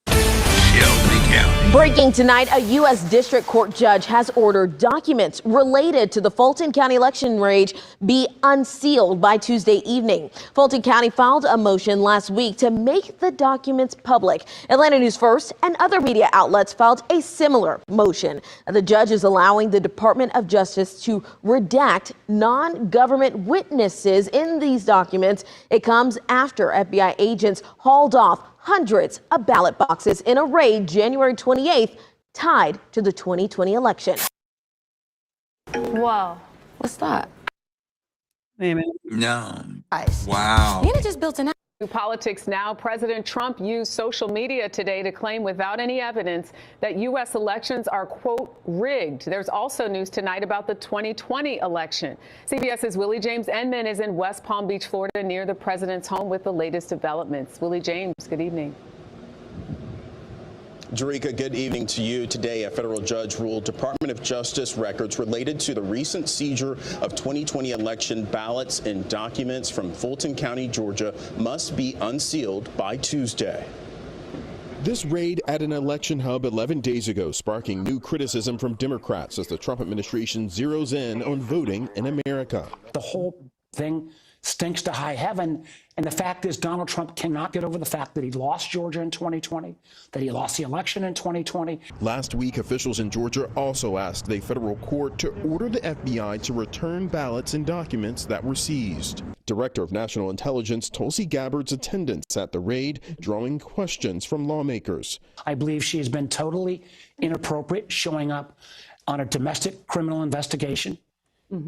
Shelby County. Breaking tonight, a U.S. District Court judge has ordered documents related to the Fulton County election raid be unsealed by Tuesday evening. Fulton County filed a motion last week to make the documents public. Atlanta News First and other media outlets filed a similar motion. The judge is allowing the Department of Justice to redact non-government witnesses in these documents. It comes after FBI agents hauled off hundreds of ballot boxes in a raid January 28th tied to the 2020 election. Whoa, what's that? Wait a minute. No. Guys. Wow. Nina just built an Politics now. President Trump used social media today to claim without any evidence that U.S. elections are, quote, rigged. There's also news tonight about the 2020 election. CBS's Willie James Enman is in West Palm Beach, Florida, near the president's home with the latest developments. Willie James, good evening. Jerika, good evening to you. Today, a federal judge ruled Department of Justice records related to the recent seizure of 2020 election ballots and documents from Fulton County, Georgia, must be unsealed by Tuesday. This raid at an election hub 11 days ago, sparking new criticism from Democrats as the Trump administration zeroes in on voting in America. The whole thing stinks to high heaven. And the fact is, Donald Trump cannot get over the fact that he lost Georgia in 2020, that he lost the election in 2020. Last week, officials in Georgia also asked a federal court to order the FBI to return ballots and documents that were seized. Director of National Intelligence Tulsi Gabbard's attendance at the raid, drawing questions from lawmakers. I believe she has been totally inappropriate, showing up on a domestic criminal investigation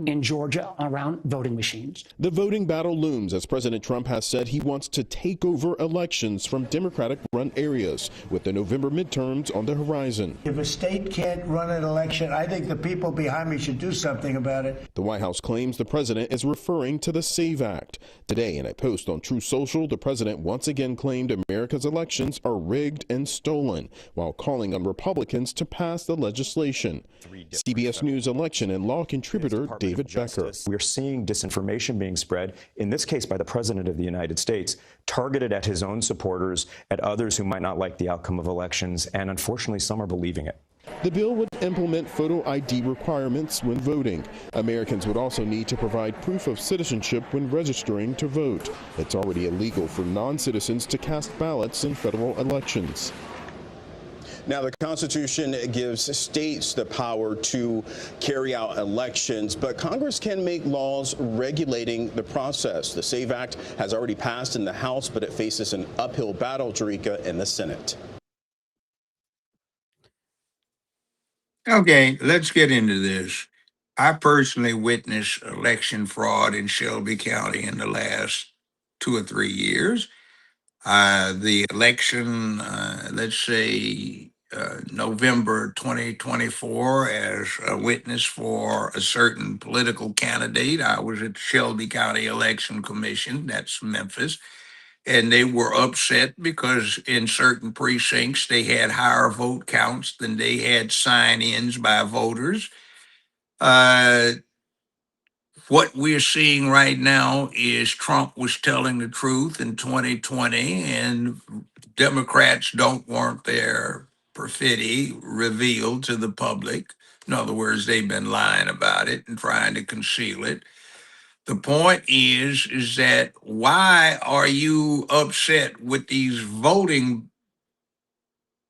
in Georgia around voting machines. The voting battle looms as President Trump has said he wants to take over elections from Democratic-run areas with the November midterms on the horizon. If a state can't run an election, I think the people behind me should do something about it. The White House claims the president is referring to the SAVE Act. Today, in a post on Truth Social, the president once again claimed America's elections are rigged and stolen, while calling on Republicans to pass the legislation. CBS News election and law contributor David Becker. We're seeing disinformation being spread, in this case by the President of the United States, targeted at his own supporters, at others who might not like the outcome of elections, and unfortunately some are believing it. The bill would implement photo ID requirements when voting. Americans would also need to provide proof of citizenship when registering to vote. It's already illegal for non-citizens to cast ballots in federal elections. Now, the Constitution gives states the power to carry out elections, but Congress can make laws regulating the process. The SAVE Act has already passed in the House, but it faces an uphill battle, Jerika, in the Senate. Okay, let's get into this. I personally witnessed election fraud in Shelby County in the last 2 or 3 years. The election, let's say November 2024, as a witness for a certain political candidate. I was at the Shelby County Election Commission, that's Memphis, and they were upset because in certain precincts they had higher vote counts than they had sign-ins by voters. What we're seeing right now is Trump was telling the truth in 2020, and Democrats don't want their perfidy revealed to the public. In other words, they've been lying about it and trying to conceal it. The point is that why are you upset with these voting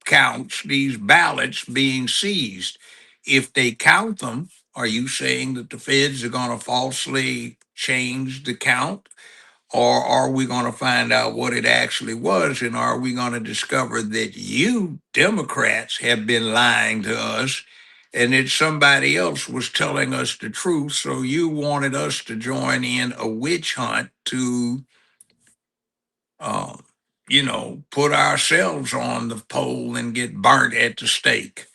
counts, these ballots being seized? If they count them, Are you saying that the feds are going to falsely change the count? Or are we going to find out what it actually was? And are we going to discover that you Democrats have been lying to us and that somebody else was telling us the truth? So you wanted us to join in a witch hunt to, uh, put ourselves on the pole and get burnt at the stake,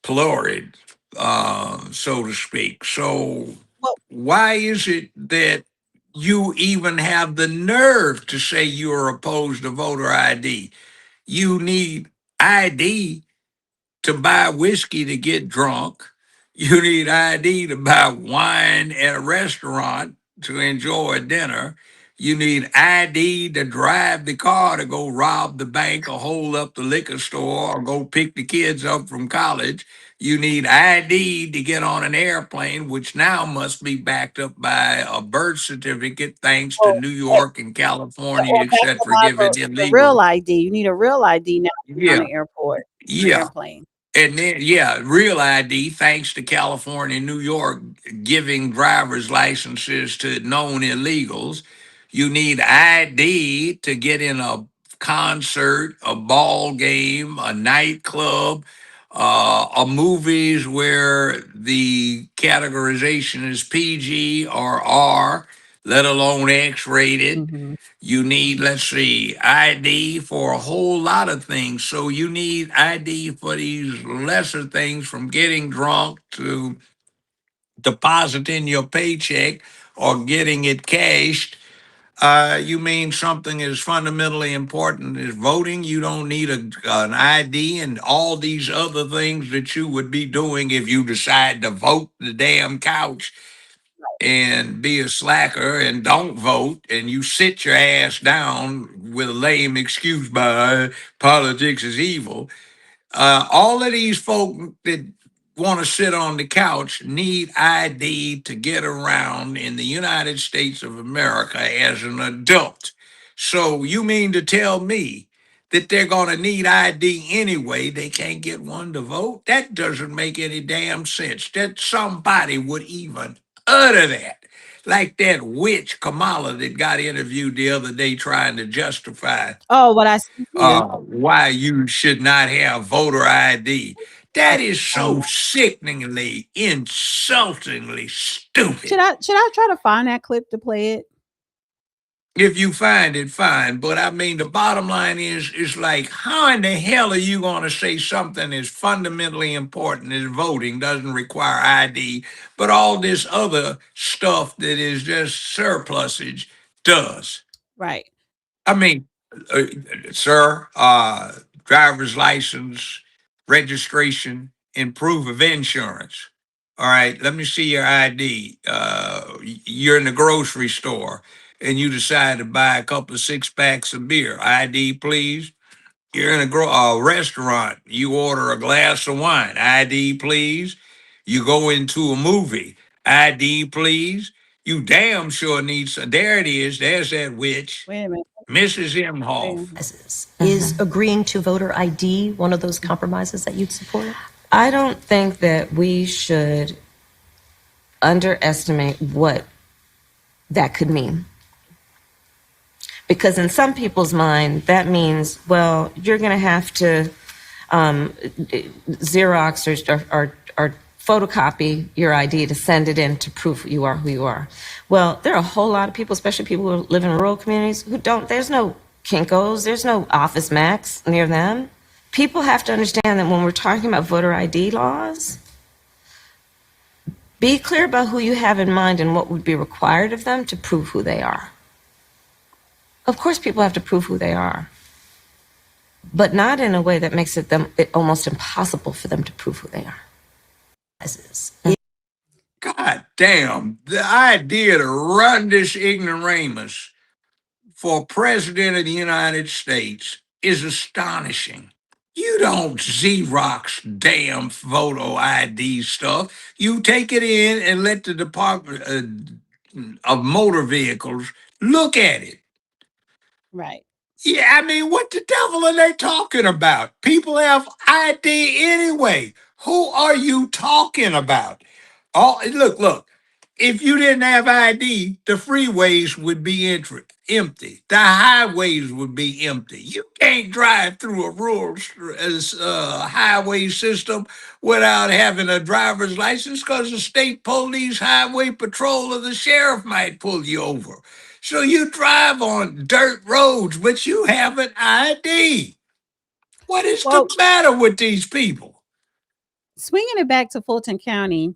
plurid, so to speak. So Well, why is it that you even have the nerve to say you're opposed to voter ID? You need ID to buy whiskey to get drunk. You need ID to buy wine at a restaurant to enjoy dinner. You need ID to drive the car to go rob the bank or hold up the liquor store or go pick the kids up from college. You need ID to get on an airplane, which now must be backed up by a birth certificate, thanks to New York and California, or et back to cetera, buy giving the real illegal. ID. You need a real ID now to get on Yeah, the airport, yeah. airplane. And then, yeah, real ID, thanks to California and New York giving driver's licenses to known illegals. You need ID to get in a concert, a ball game, a nightclub, a movies where the categorization is PG or R, let alone X rated. Mhm. You need, let's see, ID for a whole lot of things. So you need ID for these lesser things, from getting drunk to depositing your paycheck or getting it cashed. You mean something as fundamentally important as voting? You don't need an ID and all these other things that you would be doing if you decide to vote the damn couch and be a slacker and don't vote and you sit your ass down with a lame excuse by politics is evil. All of these folk that want to sit on the couch need ID to get around in the United States of America as an adult. So you mean to tell me that they're going to need ID anyway? They can't get one to vote? That doesn't make any damn sense. That somebody would even utter that. Like that witch Kamala that got interviewed the other day trying to justify Oh, what I see here. why you should not have voter ID. I That see is on so that. sickeningly, insultingly stupid. Should I try to find that clip to play it? If you find it, fine. But I mean, the bottom line is, it's like, how in the hell are you going to say something as fundamentally important as voting doesn't require ID, but all this other stuff that is just surplusage does? Right. I mean, uh, sir, driver's license, registration, and proof of insurance. All right, let me see your ID. You're in the grocery store and you decide to buy a couple of six packs of beer. ID, please. You're in a restaurant. You order a glass of wine. ID, please. You go into a movie. ID, please. You damn sure need some. There it is. There's that witch. Wait a minute. Mrs. Wait a Imhoff. minute. Is agreeing to voter ID one of those compromises that you'd support? I don't think that we should underestimate what that could mean. Because in some people's mind, that means, well, you're going to have to Xerox or photocopy your ID to send it in to prove you are who you are. Well, there are a whole lot of people, especially people who live in rural communities, who don't, there's no Kinko's, there's no Office Max near them. People have to understand that when we're talking about voter ID laws, be clear about who you have in mind and what would be required of them to prove who they are. Of course, people have to prove who they are, but not in a way that makes it almost impossible for them to prove who they are. God damn, the idea to run this ignoramus for president of the United States is astonishing. You don't Xerox damn photo ID stuff. You take it in and let the Department of Motor Vehicles look at it. Right. Yeah, I mean, what the devil are they talking about? People have ID anyway. Who are you talking about? Look. If you didn't have ID, the freeways would be empty. The highways would be empty. You can't drive through a rural highway system without having a driver's license because the state police, highway patrol, or the sheriff might pull you over. So you drive on dirt roads, but you have an ID. What is the matter with these people? Swinging it back to Fulton County,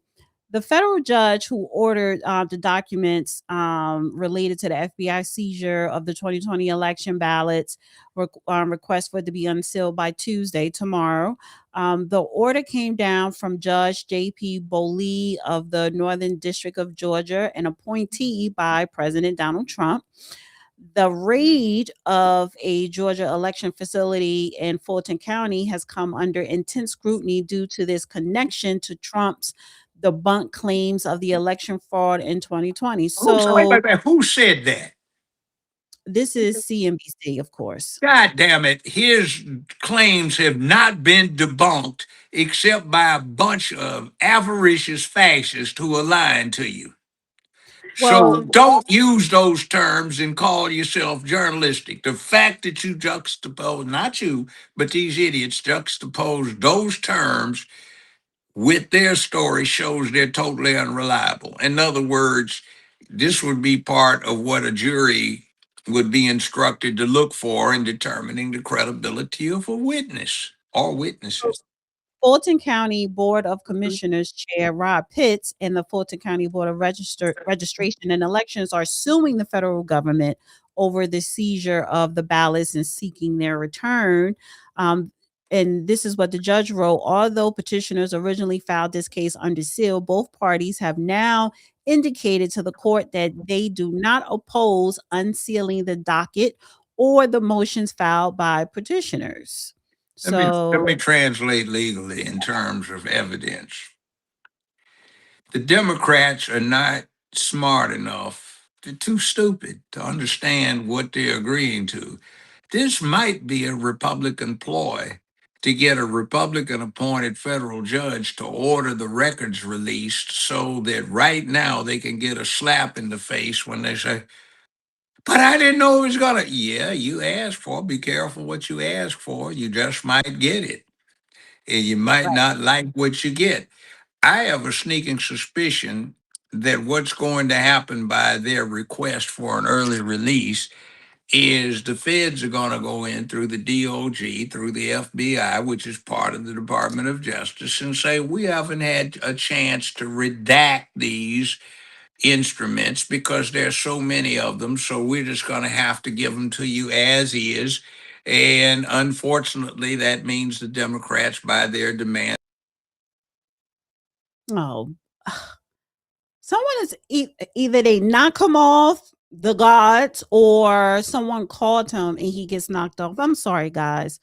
the federal judge who ordered the documents related to the FBI seizure of the 2020 election ballots request for it to be unsealed by Tuesday, tomorrow. The order came down from Judge J.P. Boley of the Northern District of Georgia, an appointee by President Donald Trump. The raid of a Georgia election facility in Fulton County has come under intense scrutiny due to this connection to Trump's debunked claims of the election fraud in 2020. So Who said that? This is CNBC, of course. God damn it. His claims have not been debunked except by a bunch of avaricious fascists who are lying to you. So don't use those terms and call yourself journalistic. The fact that you juxtapose, not you, but these idiots juxtapose those terms with their story shows they're totally unreliable. In other words, this would be part of what a jury would be instructed to look for in determining the credibility of a witness or witnesses. Fulton County Board of Commissioners Chair Rob Pitts and the Fulton County Board of Registration and Elections are suing the federal government over the seizure of the ballots and seeking their return. And this is what the judge wrote. Although petitioners originally filed this case under seal, both parties have now indicated to the court that they do not oppose unsealing the docket or the motions filed by petitioners. Let me translate legally in terms of evidence. The Democrats are not smart enough, they're too stupid to understand what they're agreeing to. This might be a Republican ploy to get a Republican appointed federal judge to order the records released so that right now they can get a slap in the face when they say, but I didn't know it was gonna. Yeah, you asked for it. Be careful what you ask for. You just might get it. And you might not like what you get. I have a sneaking suspicion that what's going to happen by their request for an early release is the feds are going to go in through the DOJ, through the FBI, which is part of the Department of Justice, and say, we haven't had a chance to redact these instruments because there's so many of them. So we're just going to have to give them to you as is. And unfortunately, that means the Democrats, by their demand. Oh, someone is either they knock him off the gods or someone called him and he gets knocked off. I'm sorry, guys.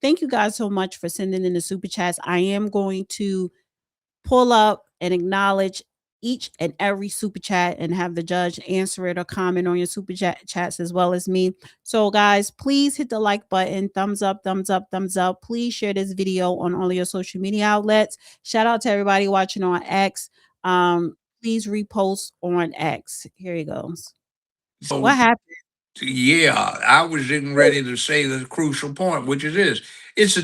Thank you guys so much for sending in the super chats. I am going to pull up and acknowledge each and every super chat and have the judge answer it or comment on your super chats as well as me. So guys, please hit the like button, thumbs up, thumbs up, thumbs up. Please share this video on all of your social media outlets. Shout out to everybody watching on X. Please repost on X. Here he goes. So, what happened? Yeah, I was getting ready to say the crucial point, which is this. It's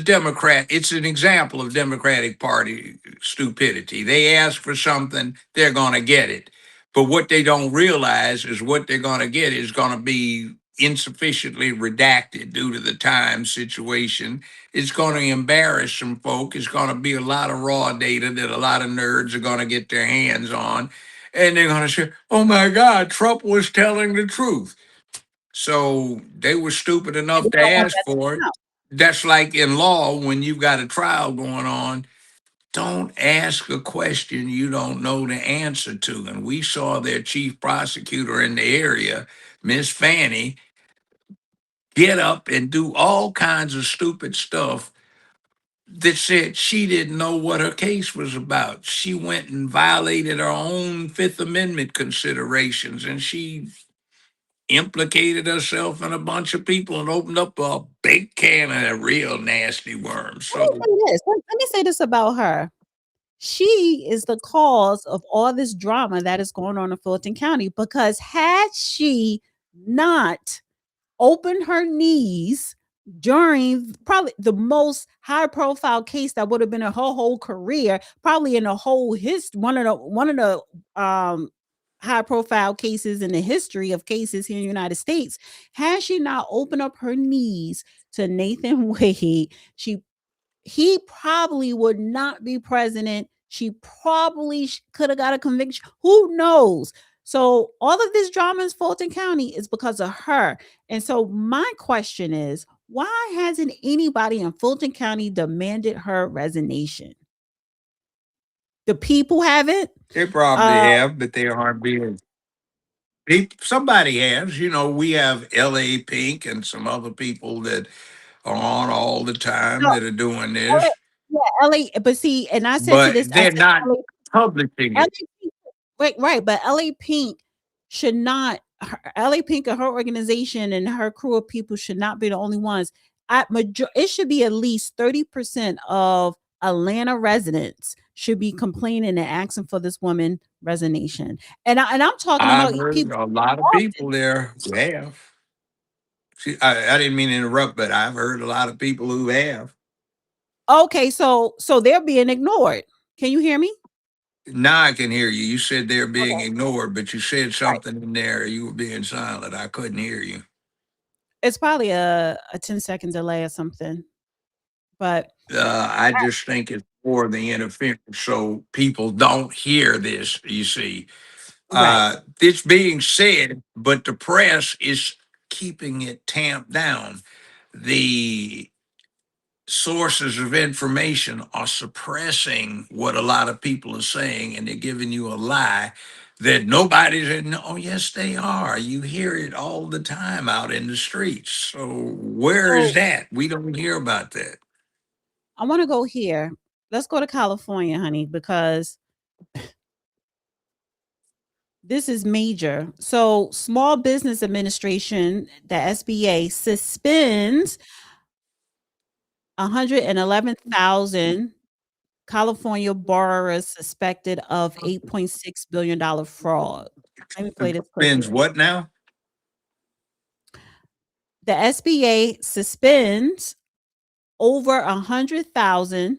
an example of Democratic Party stupidity. They ask for something, they're going to get it. But what they don't realize is what they're going to get is going to be insufficiently redacted due to the time situation. It's going to embarrass some folk. It's going to be a lot of raw data that a lot of nerds are going to get their hands on. And they're going to say, oh my God, Trump was telling the truth. So they were stupid enough to ask for it. That's like in law, when you've got a trial going on, don't ask a question you don't know the answer to. And we saw their chief prosecutor in the area, Miss Fanny, get up and do all kinds of stupid stuff that said she didn't know what her case was about. She went and violated her own Fifth Amendment considerations, and she implicated herself and a bunch of people and opened up a big can of real nasty worms. So Let me say this about her. she is the cause of all this drama that is going on in Fulton County, because had she not opened her knees during probably the most high profile case that would have been in her whole career, probably in the whole one of the high profile cases in the history of cases here in the United States, had she not opened up her knees to Nathan Wade, he probably would not be president. She probably could have got a conviction. Who knows? So all of this drama in Fulton County is because of her. And so my question is, why hasn't anybody in Fulton County demanded her resignation? The people haven't. They probably have, but they aren't being. Somebody has. You know, we have L.A. Pink and some other people that are on all the time that are doing this, Yeah, LA, but see, and I said to but this, I they're said not LA, publishing LA it. Pink, right, but LA Pink should not, LA Pink and her organization and her crew of people should not be the only ones. It should be at least 30% of Atlanta residents should be complaining and asking for this woman resignation. And I'm talking I've about heard people. a lot of people there who have. See, I didn't mean to interrupt, but I've heard a lot of people who have. Okay, so they're being ignored. Can you hear me? Now I can hear you. You said they're being Okay. ignored, but you said Right. something in there. You were being silent. I couldn't hear you. It's probably a 10-second delay or something. But I just think it's more the interference, so people don't hear this. You see, right. it's being said, but the press is keeping it tamped down. The sources of information are suppressing what a lot of people are saying, and they're giving you a lie that nobody's in. Oh, yes, they are. You hear it all the time out in the streets. So where is So that? We don't hear about that. I want to go here. Let's go to California, honey, because this is major. So Small Business Administration, the SBA, suspends 111,000 California borrowers suspected of $8.6 billion fraud. Let me play this clip Spends here. what now? The SBA suspends over 100,000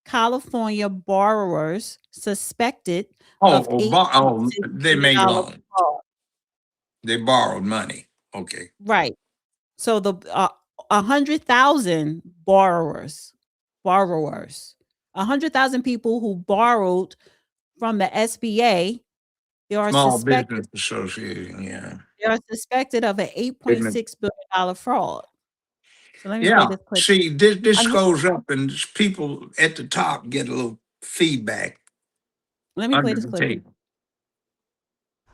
California borrowers suspected of $8.6 they billion made loans. fraud. They borrowed money. Okay. Right. So the 100,000 borrowers, 100,000 people who borrowed from the SBA, they are Small suspected. Business Association, yeah. They are suspected of an $8.6 billion fraud. So let me play Yeah. this clip. See, this I'm- goes up, and people at the top get a little feedback Let me play under this the clip. table.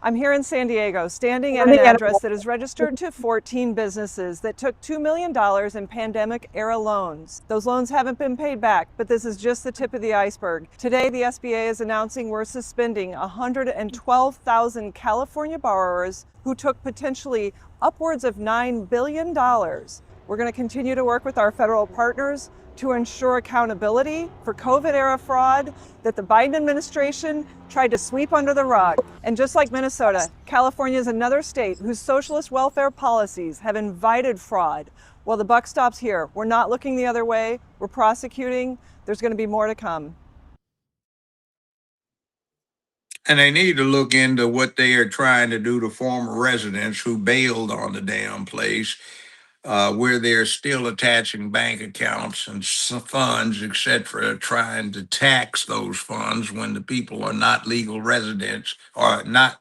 I'm here in San Diego, standing at an address that is registered to 14 businesses that took $2 million in pandemic-era loans. Those loans haven't been paid back, but this is just the tip of the iceberg. Today, the SBA is announcing we're suspending 112,000 California borrowers who took potentially upwards of $9 billion. We're going to continue to work with our federal partners to ensure accountability for COVID-era fraud that the Biden administration tried to sweep under the rug. And just like Minnesota, California is another state whose socialist welfare policies have invited fraud. Well, the buck stops here. We're not looking the other way. We're prosecuting. There's going to be more to come. And they need to look into what they are trying to do to former residents who bailed on the damn place, where they're still attaching bank accounts and funds, etc., trying to tax those funds when the people are not legal residents, or not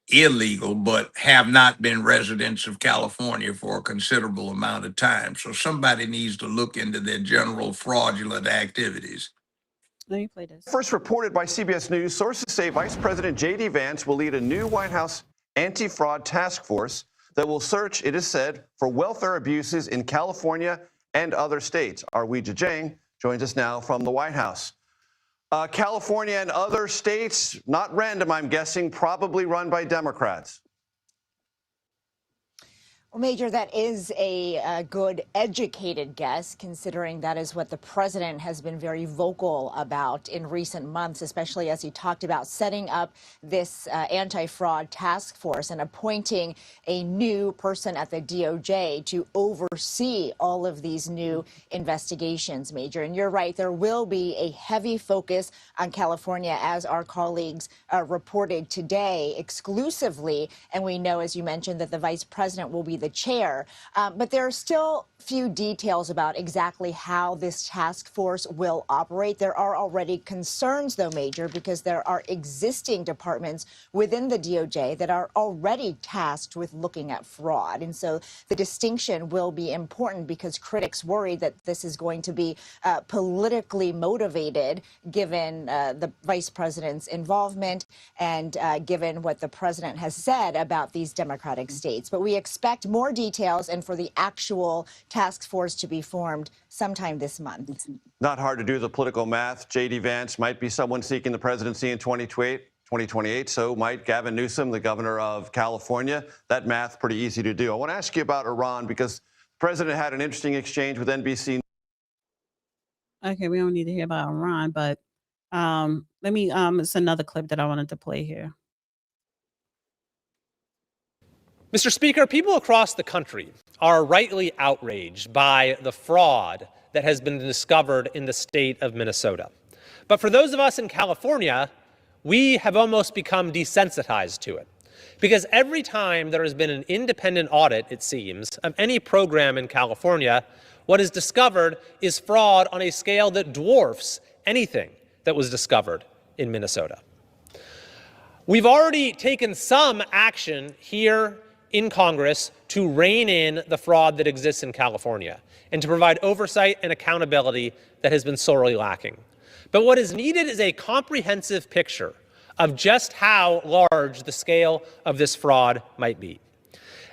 illegal, but have not been residents of California for a considerable amount of time. So somebody needs to look into their general fraudulent activities. Let me play this. First reported by CBS News, sources say Vice President J.D. Vance will lead a new White House anti-fraud task force that will search, it is said, for welfare abuses in California and other states. Our Weijia Jiang joins us now from the White House. California and other states, not random, I'm guessing, probably run by Democrats. Well, Major, that is a good, educated guess, considering that is what the president has been very vocal about in recent months, especially as he talked about setting up this anti-fraud task force and appointing a new person at the DOJ to oversee all of these new investigations, Major. And you're right, there will be a heavy focus on California, as our colleagues reported today exclusively. And we know, as you mentioned, that the vice president will be the chair. But there are still few details about exactly how this task force will operate. There are already concerns, though, Major, because there are existing departments within the DOJ that are already tasked with looking at fraud. And so the distinction will be important because critics worry that this is going to be politically motivated, given the vice president's involvement and given what the president has said about these Democratic states. But we expect more details and for the actual task force to be formed sometime this month. Not hard to do the political math. J.D. Vance might be someone seeking the presidency in 2028. So might Gavin Newsom, the governor of California. That math pretty easy to do. I want to ask you about Iran because the president had an interesting exchange with NBC. Okay, we don't need to hear about Iran, but let me it's another clip that I wanted to play here. Mr. Speaker, people across the country are rightly outraged by the fraud that has been discovered in the state of Minnesota. But for those of us in California, we have almost become desensitized to it. Because every time there has been an independent audit, it seems, of any program in California, what is discovered is fraud on a scale that dwarfs anything that was discovered in Minnesota. We've already taken some action here in Congress to rein in the fraud that exists in California and to provide oversight and accountability that has been sorely lacking. But what is needed is a comprehensive picture of just how large the scale of this fraud might be.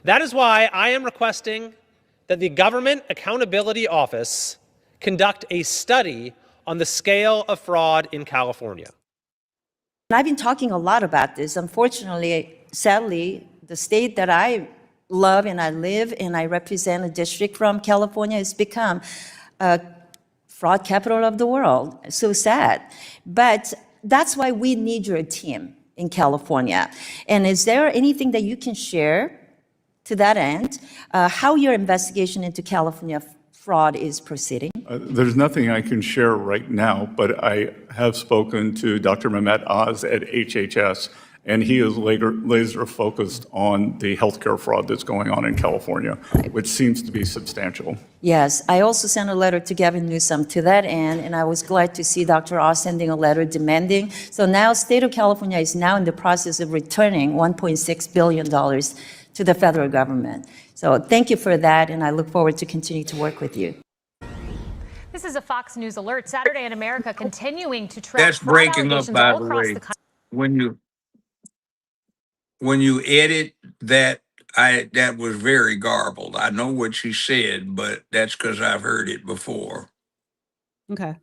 That is why I am requesting that the Government Accountability Office conduct a study on the scale of fraud in California. I've been talking a lot about this. Unfortunately, sadly, the state that I love and I live and I represent a district from, California, has become a fraud capital of the world. So sad. But that's why we need your team in California. And is there anything that you can share to that end, how your investigation into California fraud is proceeding? There's nothing I can share right now, but I have spoken to Dr. Mehmet Oz at HHS, and he is laser focused on the healthcare fraud that's going on in California, which seems to be substantial. Yes, I also sent a letter to Gavin Newsom to that end, and I was glad to see Dr. Oz sending a letter demanding. So now state of California is now in the process of returning $1.6 billion to the federal government. So thank you for that, and I look forward to continue to work with you. This is a Fox News alert. Saturday in America continuing to track That's fraud breaking up, allegations by all the across way. the country. When you edit that, that was very garbled. I know what she said, but that's because I've heard it before. Okay.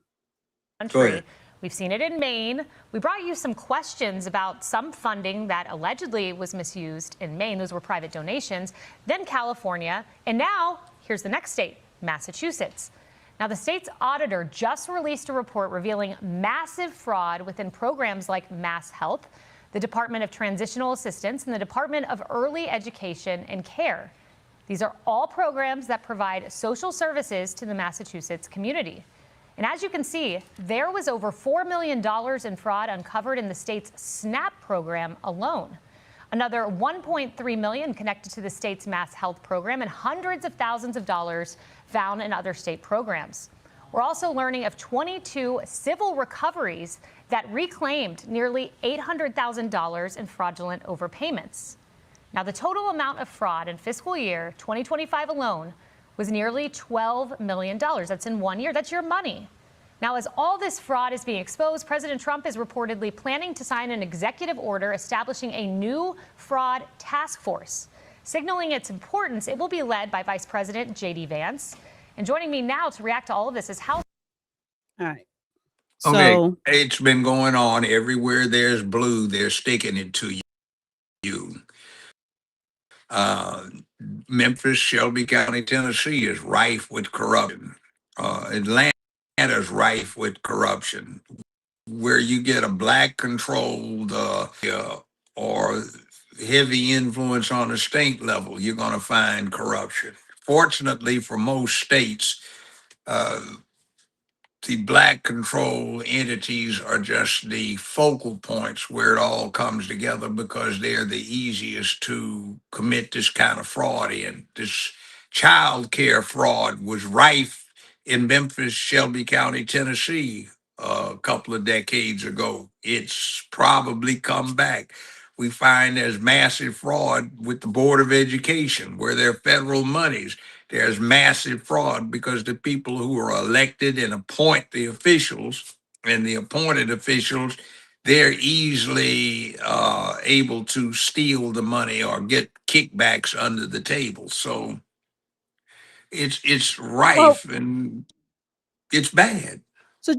Go ahead. We've seen it in Maine. We brought you some questions about some funding that allegedly was misused in Maine. Those were private donations. Then California. And now, here's the next state, Massachusetts. Now, the state's auditor just released a report revealing massive fraud within programs like Mass Health, the Department of Transitional Assistance, and the Department of Early Education and Care. These are all programs that provide social services to the Massachusetts community. And as you can see, there was over $4 million in fraud uncovered in the state's SNAP program alone. Another $1.3 million connected to the state's Mass Health program, and hundreds of thousands of dollars found in other state programs. We're also learning of 22 civil recoveries that reclaimed nearly $800,000 in fraudulent overpayments. Now, the total amount of fraud in fiscal year 2025 alone was nearly $12 million. That's in 1 year. That's your money. Now, as all this fraud is being exposed, President Trump is reportedly planning to sign an executive order establishing a new fraud task force. Signaling its importance, it will be led by Vice President J.D. Vance. And joining me now to react to all of this is House. All right. Okay, So, it's been going on everywhere there's blue, they're sticking it to you. Uh, Memphis, Shelby County, Tennessee is rife with corruption. Atlanta's rife with corruption. Where you get a black controlled or heavy influence on a state level, you're going to find corruption. Fortunately for most states, uh, the black control entities are just the focal points where it all comes together because they're the easiest to commit this kind of fraud in. This child care fraud was rife in Memphis, Shelby County, Tennessee a couple of decades ago. It's probably come back. We find there's massive fraud with the Board of Education where there are federal monies. There's massive fraud because the people who are elected and appoint the officials and the appointed officials, they're easily able to steal the money or get kickbacks under the table. So it's Well, rife and it's bad. so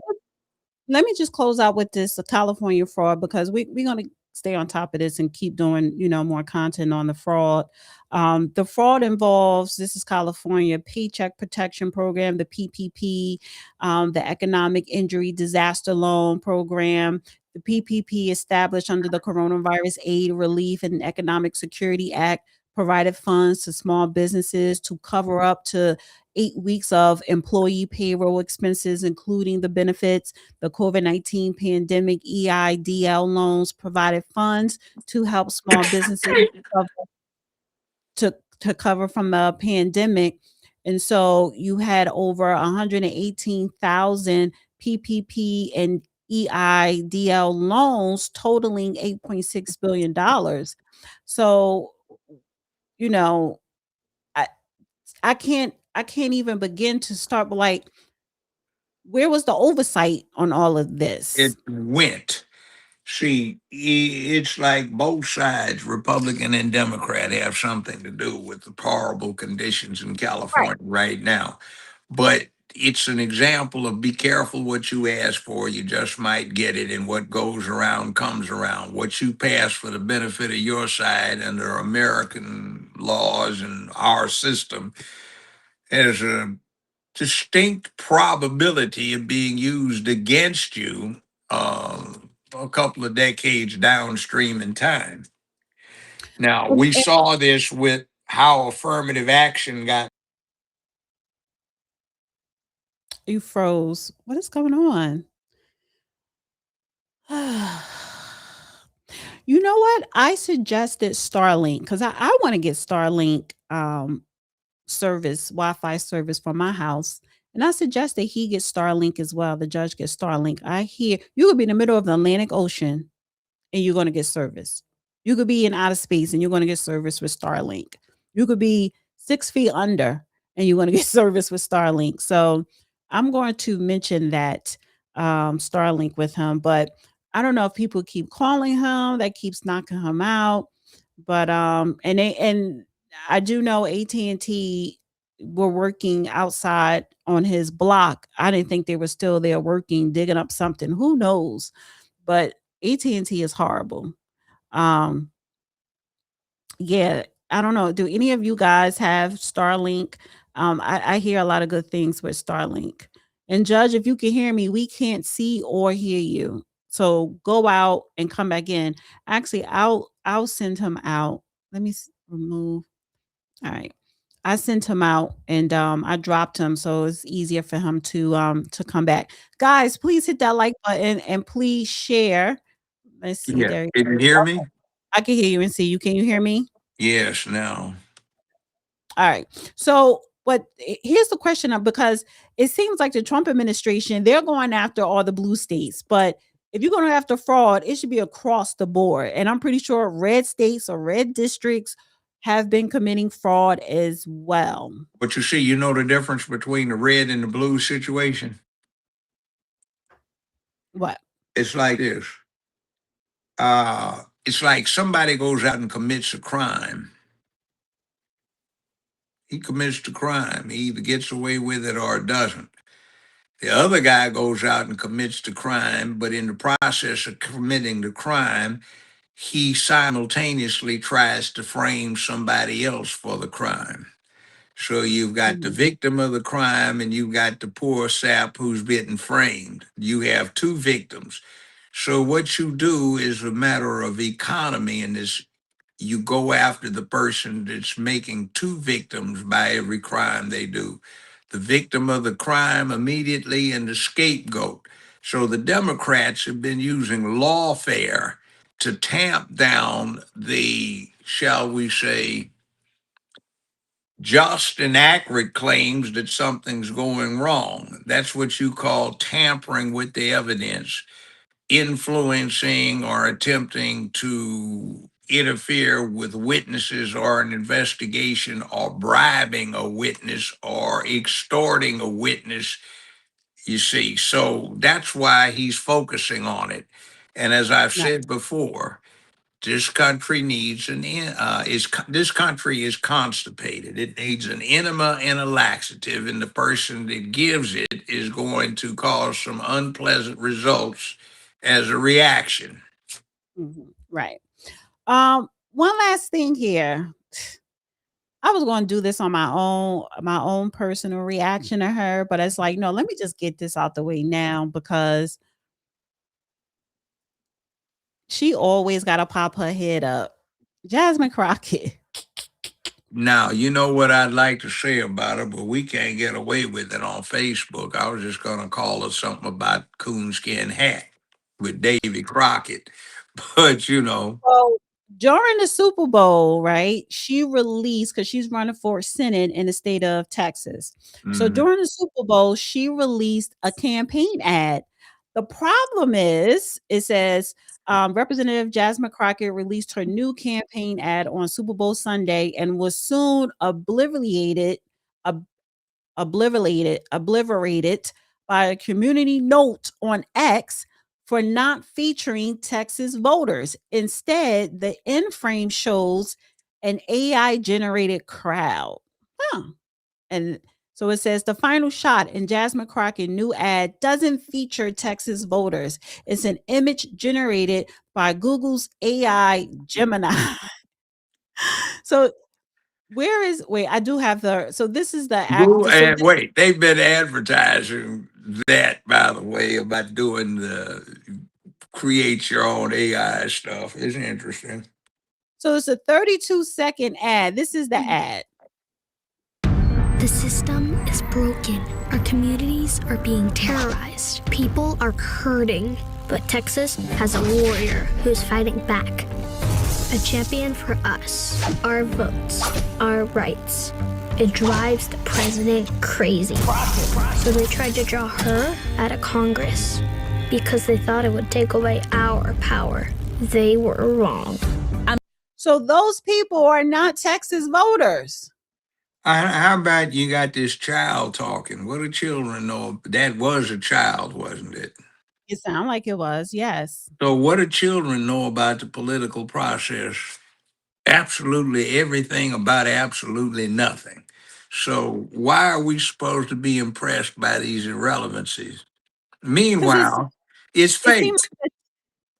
let me just close out with this California fraud because we're going to stay on top of this and keep doing more content on the fraud. The fraud involves, this is California Paycheck Protection Program, the PPP, the Economic Injury Disaster Loan Program. The PPP, established under the Coronavirus Aid, Relief, and Economic Security Act, provided funds to small businesses to cover up to 8 weeks of employee payroll expenses, including the benefits. The COVID-19 pandemic EIDL loans provided funds to help small businesses to cover from the pandemic. And so you had over 118,000 PPP and EIDL loans totaling $8.6 billion. So, you know, I I can't even begin to start, like, where was the oversight on all of this? It went. See, it's like both sides, Republican and Democrat, have something to do with the horrible conditions in California right now. But it's an example of be careful what you ask for. You just might get it, and what goes around comes around. What you pass for the benefit of your side under American laws and our system has a distinct probability of being used against you a couple of decades downstream in time. Now, we saw this with how affirmative action got. You froze. What is going on? You know what? I suggested Starlink because I want to get Starlink service, Wi-Fi service for my house. And I suggested he gets Starlink as well. The judge gets Starlink. I hear you could be in the middle of the Atlantic Ocean and you're going to get service. You could be in outer space and you're going to get service with Starlink. You could be 6 feet under and you're going to get service with Starlink. So I'm going to mention that Starlink with him, but I don't know if people keep calling him, that keeps knocking him out. But and I do know AT&T were working outside on his block. I didn't think they were still there working, digging up something. Who knows? But AT&T is horrible. Um, yeah, I don't know. Do any of you guys have Starlink? I hear a lot of good things with Starlink. And Judge, if you can hear me, we can't see or hear you. So go out and come back in. Actually, I'll send him out. Let me remove. All right. I sent him out and I dropped him so it's easier for him to come back. Guys, please hit that like button and please share. Let's see. Yeah. There. Can you hear me? I can hear you and see you. Can you hear me? Yes, now. All right. So, but here's the question because it seems like the Trump administration, they're going after all the blue states, but if you're going after fraud, it should be across the board. And I'm pretty sure red states or red districts have been committing fraud as well. But you see, you know the difference between the red and the blue situation? What? It's like this. It's like somebody goes out and commits a crime. He commits the crime. He either gets away with it or doesn't. The other guy goes out and commits the crime, but in the process of committing the crime, he simultaneously tries to frame somebody else for the crime. So you've got the victim of the crime and you've got the poor sap who's getting framed. You have two victims. So what you do is a matter of economy in this. You go after the person that's making two victims by every crime they do. The victim of the crime immediately and the scapegoat. So the Democrats have been using lawfare to tamp down the, shall we say, just and accurate claims that something's going wrong. That's what you call tampering with the evidence, influencing or attempting to interfere with witnesses or an investigation, or bribing a witness or extorting a witness, you see. So that's why he's focusing on it. And as I've Right. said before, this country needs this country is constipated. It needs an enema and a laxative, and the person that gives it is going to cause some unpleasant results as a reaction. Right. One last thing here. I was going to do this on my own personal reaction to her, but it's like, no, let me just get this out the way now, because she always got to pop her head up. Jasmine Crockett. Now, you know what I'd like to say about her, but we can't get away with it on Facebook. I was just going to call her something about coonskin hat with Davy Crockett. But, you know. So during the Super Bowl, right, she released, because she's running for Senate in the state of Texas. So during the Super Bowl, she released a campaign ad. The problem is, it says, Representative Jasmine Crockett released her new campaign ad on Super Bowl Sunday and was soon obliterated by a community note on X for not featuring Texas voters. Instead, the end frame shows an AI generated crowd. And so it says the final shot in Jasmine Crockett's new ad doesn't feature Texas voters. It's an image generated by Google's AI Gemini. So I do have so this is the act. So Wait, they've been advertising that, by the way, about doing the create your own AI stuff. It's interesting. So it's a 32-second ad. This is the ad. The system is broken. Our communities are being terrorized. People are hurting. But Texas has a warrior who's fighting back. A champion for us, our votes, our rights. It drives the president crazy. So they tried to draw her out of Congress because they thought it would take away our power. They were wrong. So those people are not Texas voters. How about you got this child talking? What do children know? That was a child, wasn't it? It sounded like it was, yes. So what do children know about the political process? Absolutely everything about absolutely nothing. So why are we supposed to be impressed by these irrelevancies? Meanwhile, it's fake.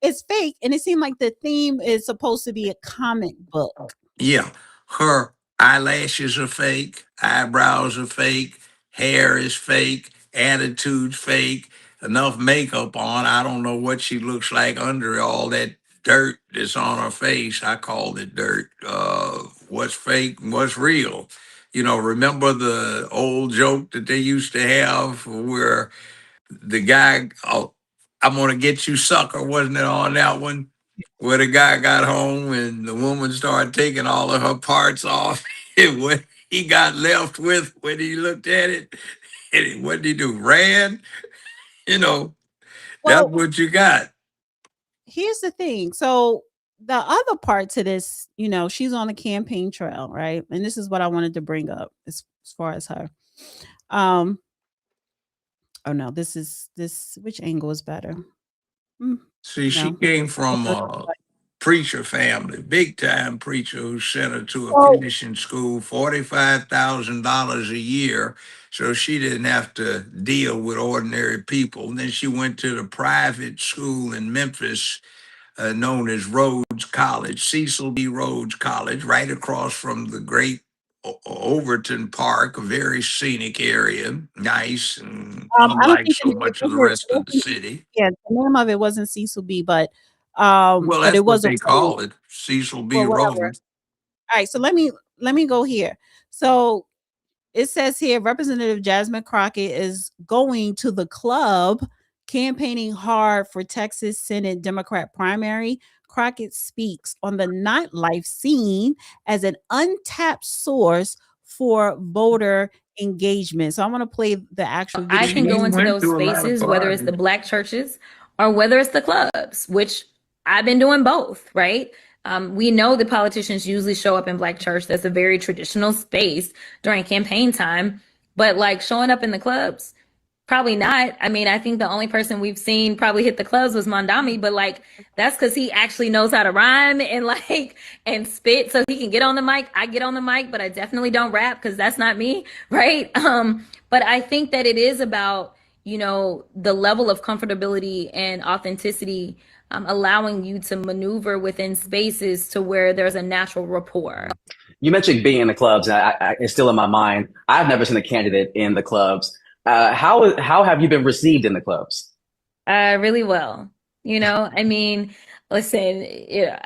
It's fake, and it seemed like the theme is supposed to be a comic book. Yeah, her eyelashes are fake, eyebrows are fake, hair is fake, attitude's fake, enough makeup on. I don't know what she looks like under all that dirt that's on her face. I called it dirt. What's fake and what's real? You know, remember the old joke that they used to have where the guy, oh, I'm gonna get you, sucker, wasn't it on that one? Where the guy got home and the woman started taking all of her parts off. And what he got left with when he looked at it, and what did he do? Ran? You know, that's what you got. Here's the thing. So the other part to this, you know, she's on the campaign trail, right? And this is what I wanted to bring up as far as her. Oh no, which angle is better? See, she came from a preacher family, big time preacher who sent her to a Christian school, $45,000 a year, so she didn't have to deal with ordinary people. And then she went to the private school in Memphis, known as Rhodes College, Cecil B. Rhodes College, right across from the great Overton Park, a very scenic area, nice and I don't unlike think so much of the it rest of the city. yeah, the name of it wasn't Cecil B, Well, but that's it what was a they call it, Cecil B. well, whatever. Rhodes. All right, so let me go here. So it says here Representative Jasmine Crockett is going to the club campaigning hard for Texas Senate Democrat primary. Crockett speaks on the nightlife scene as an untapped source for voter engagement. So I want to play the actual video. I can go into those spaces, whether it's the black churches or whether it's the clubs, which I've been doing both, right? We know that politicians usually show up in black church. That's a very traditional space during campaign time. But like showing up in the clubs, probably not. I mean, I think the only person we've seen probably hit the clubs was Mondami, but like that's because he actually knows how to rhyme and like and spit so he can get on the mic. I get on the mic, but I definitely don't rap because that's not me, right? But I think that it is about, you know, the level of comfortability and authenticity, allowing you to maneuver within spaces to where there's a natural rapport. You mentioned being in the clubs, and it's still in my mind. I've never seen a candidate in the clubs. How have you been received in the clubs? Really well. You know, I mean, listen,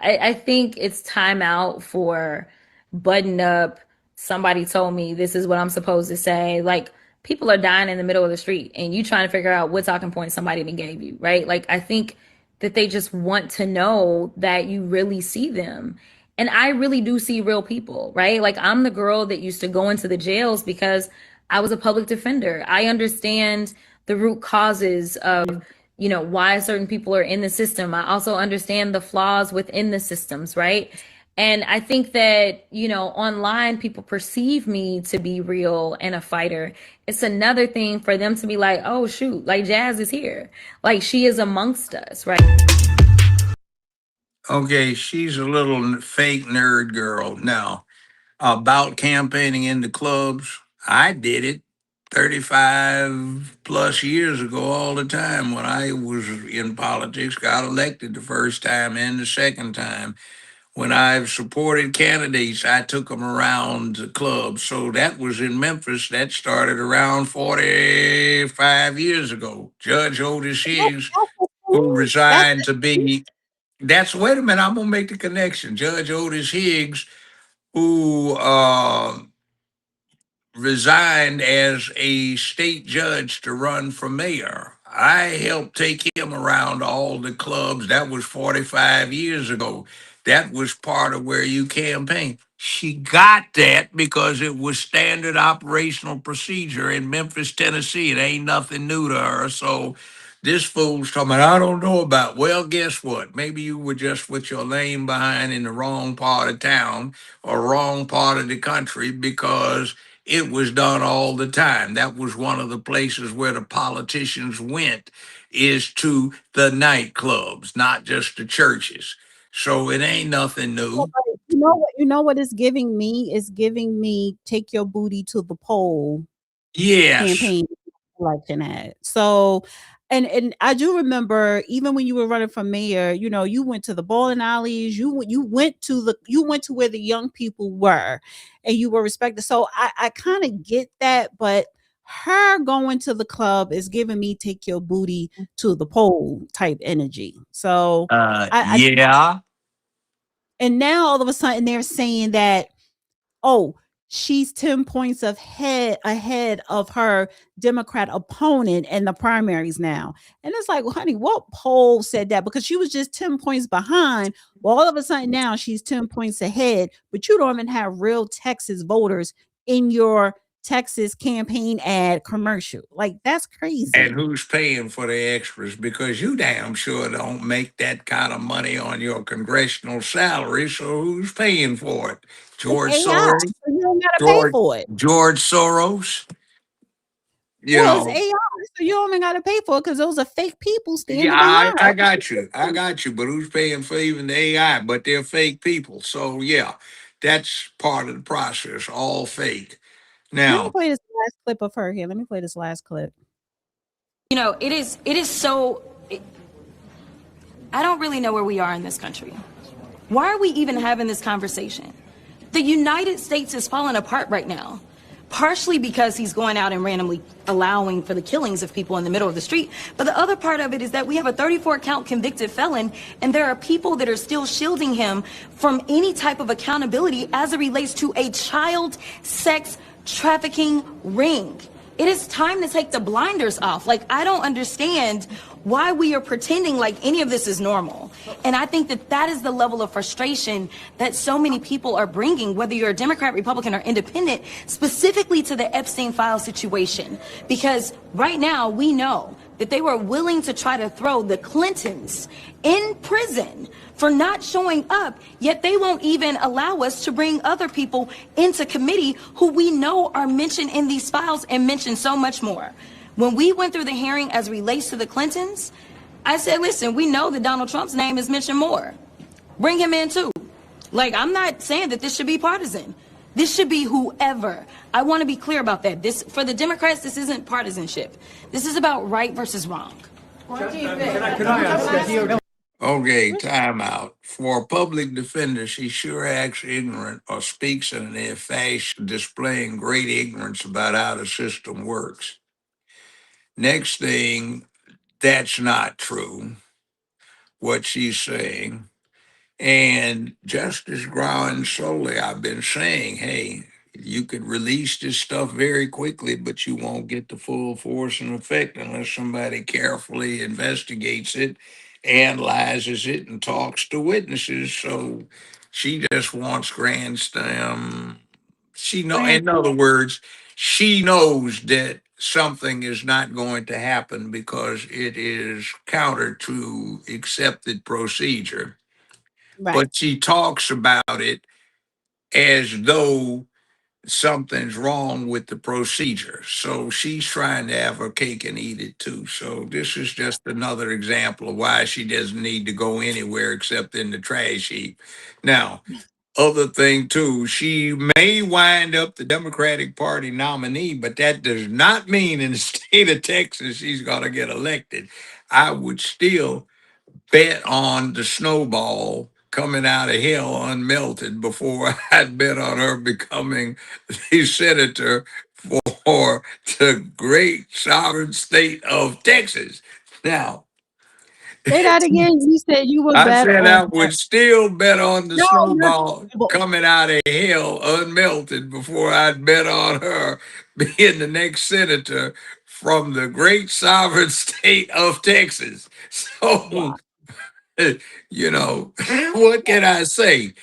I think it's time out for button up. Somebody told me this is what I'm supposed to say. Like, people are dying in the middle of the street and you trying to figure out what talking point somebody done gave you, right? Like, I think that they just want to know that you really see them. And I really do see real people, right? Like, I'm the girl that used to go into the jails because I was a public defender. I understand the root causes of, you know, why certain people are in the system. I also understand the flaws within the systems, right? And I think that, you know, online people perceive me to be real and a fighter. It's another thing for them to be like, oh, shoot, like Jazz is here. Like, she is amongst us, right? Okay, she's a little fake nerd girl. Now, about campaigning in the clubs, I did it 35 plus years ago all the time when I was in politics, got elected the first time and the second time. When I've supported candidates, I took them around the clubs. So that was in Memphis. That started around 45 years ago. Judge Otis Higgs, who resigned to be, wait a minute, I'm going to make the connection. Judge Otis Higgs, who resigned as a state judge to run for mayor. I helped take him around all the clubs. That was 45 years ago. That was part of where you campaign. She got that because it was standard operational procedure in Memphis, Tennessee. It ain't nothing new to her. So this fool's talking about, I don't know about. Well, guess what? Maybe you were just with your lane behind in the wrong part of town or wrong part of the country because it was done all the time. That was one of the places where the politicians went, is to the nightclubs, not just the churches. So it ain't nothing new. You know what it's giving me? It's giving me take your booty to the poll Yes. campaign election ad. So and I do remember even when you were running for mayor, you know, you went to the bowling alleys, you went to where the young people were and you were respected. So I kind of get that, but her going to the club is giving me take your booty to the poll type energy. So yeah. and now all of a sudden they're saying that, oh, she's 10 points ahead of her Democrat opponent in the primaries now. And it's like, well, honey, what poll said that? Because she was just 10 points behind. Well, all of a sudden now she's 10 points ahead, but you don't even have real Texas voters in your Texas campaign ad commercial. Like, that's crazy. And who's paying for the extras? Because you damn sure don't make that kind of money on your congressional salary. So who's paying for it? George Soros? So you don't gotta pay for it. George Soros? You Well, know. it's AI, so you don't even gotta pay for it because those are fake people standing Yeah, behind. I got you. I got you. But who's paying for even the AI? But they're fake people. So yeah, that's part of the process. All fake. Let me Now, play this last clip of her here. Let me play this last clip. You know, it is so, I don't really know where we are in this country. Why are we even having this conversation? The United States is falling apart right now, partially because he's going out and randomly allowing for the killings of people in the middle of the street. But the other part of it is that we have a 34-count convicted felon, and there are people that are still shielding him from any type of accountability as it relates to a child sex trafficking ring. It is time to take the blinders off. Like, I don't understand why we are pretending like any of this is normal. And I think that that is the level of frustration that so many people are bringing, whether you're a Democrat, Republican, or independent, specifically to the Epstein file situation. Because right now we know that they were willing to try to throw the Clintons in prison for not showing up, yet they won't even allow us to bring other people into committee who we know are mentioned in these files and mentioned so much more. When we went through the hearing as relates to the Clintons, I said, listen, we know that Donald Trump's name is mentioned more. Bring him in too. Like, I'm not saying that this should be partisan. This should be whoever. I want to be clear about that. This, for the Democrats, this isn't partisanship. This is about right versus wrong. Okay, time out. For a public defender, she sure acts ignorant or speaks in a fashion displaying great ignorance about how the system works. Next thing, that's not true, what she's saying. And Justice growing slowly, I've been saying, hey, you could release this stuff very quickly, but you won't get the full force and effect unless somebody carefully investigates it, analyzes it, and talks to witnesses. So she just wants grandstand. In other words, she knows that something is not going to happen because it is counter to accepted procedure. Right. But she talks about it as though something's wrong with the procedure. So she's trying to have her cake and eat it too. So this is just another example of why she doesn't need to go anywhere except in the trash heap. Now, other thing too, she may wind up the Democratic Party nominee, but that does not mean in the state of Texas she's going to get elected. I would still bet on the snowball coming out of hell unmelted before I'd bet on her becoming the senator for the great sovereign state of Texas. Now, Say that again. You said you would I bet said on I would still bet on the No, snowball no. coming out of hell unmelted before I'd bet on her being the next senator from the great sovereign state of Texas. So, you know, what can I say?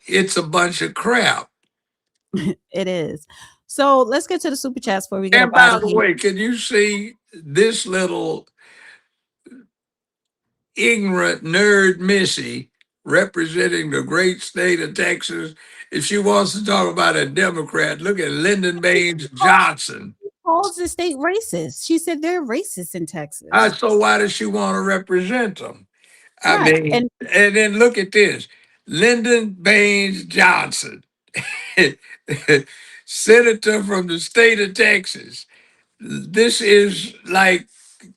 It's a bunch of crap. It is. So let's get to the super chats before we get And up out by of the here. way, can you see this little ignorant nerd Missy representing the great state of Texas? If she wants to talk about a Democrat, look at Lyndon Baines Johnson. Calls the state racist. She said they're racist in Texas. So why does she want to represent them? I Right. mean, and then look at this. Lyndon Baines Johnson, senator from the state of Texas. This is like,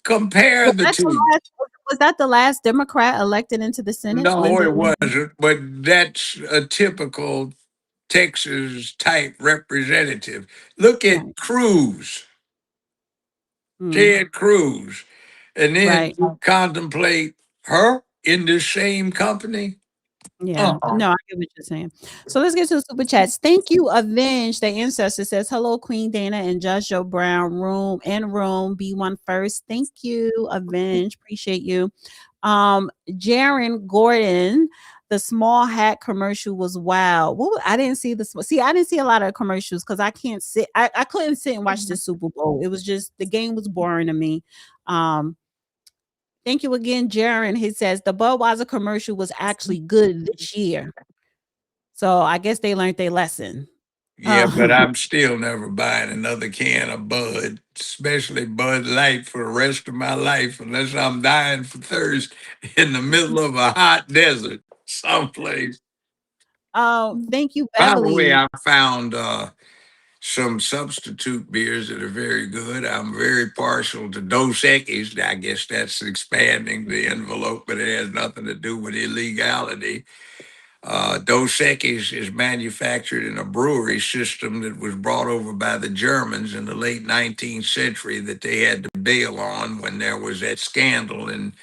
compare the two. Was that the last Democrat elected into the Senate? No, it wasn't, but that's a typical Texas type representative. Look at Cruz, Ted Cruz, and then you contemplate her in the same company. Yeah, no, I get what you're saying. So let's get to the super chats. Thank you, Avenge. The ancestor says, hello, Queen Dana and Judge Joe Brown. Room B1 first. Thank you, Avenge. Appreciate you. Jaron Gordon, the small hat commercial was wild. I didn't see this. See, I didn't see a lot of commercials because I can't sit. I couldn't sit and watch the Super Bowl. It was just the game was boring to me. Thank you again, Jaron. He says the Budweiser commercial was actually good this year. So I guess they learned their lesson. Yeah, but I'm still never buying another can of Bud, especially Bud Light, for the rest of my life, unless I'm dying for thirst in the middle of a hot desert someplace. Thank you, By the Beverly. way, I found some substitute beers that are very good. I'm very partial to Dos Equis. I guess that's expanding the envelope, but it has nothing to do with illegality. Dos Equis is manufactured in a brewery system that was brought over by the Germans in the late 19th century that they had to bail on when there was that scandal in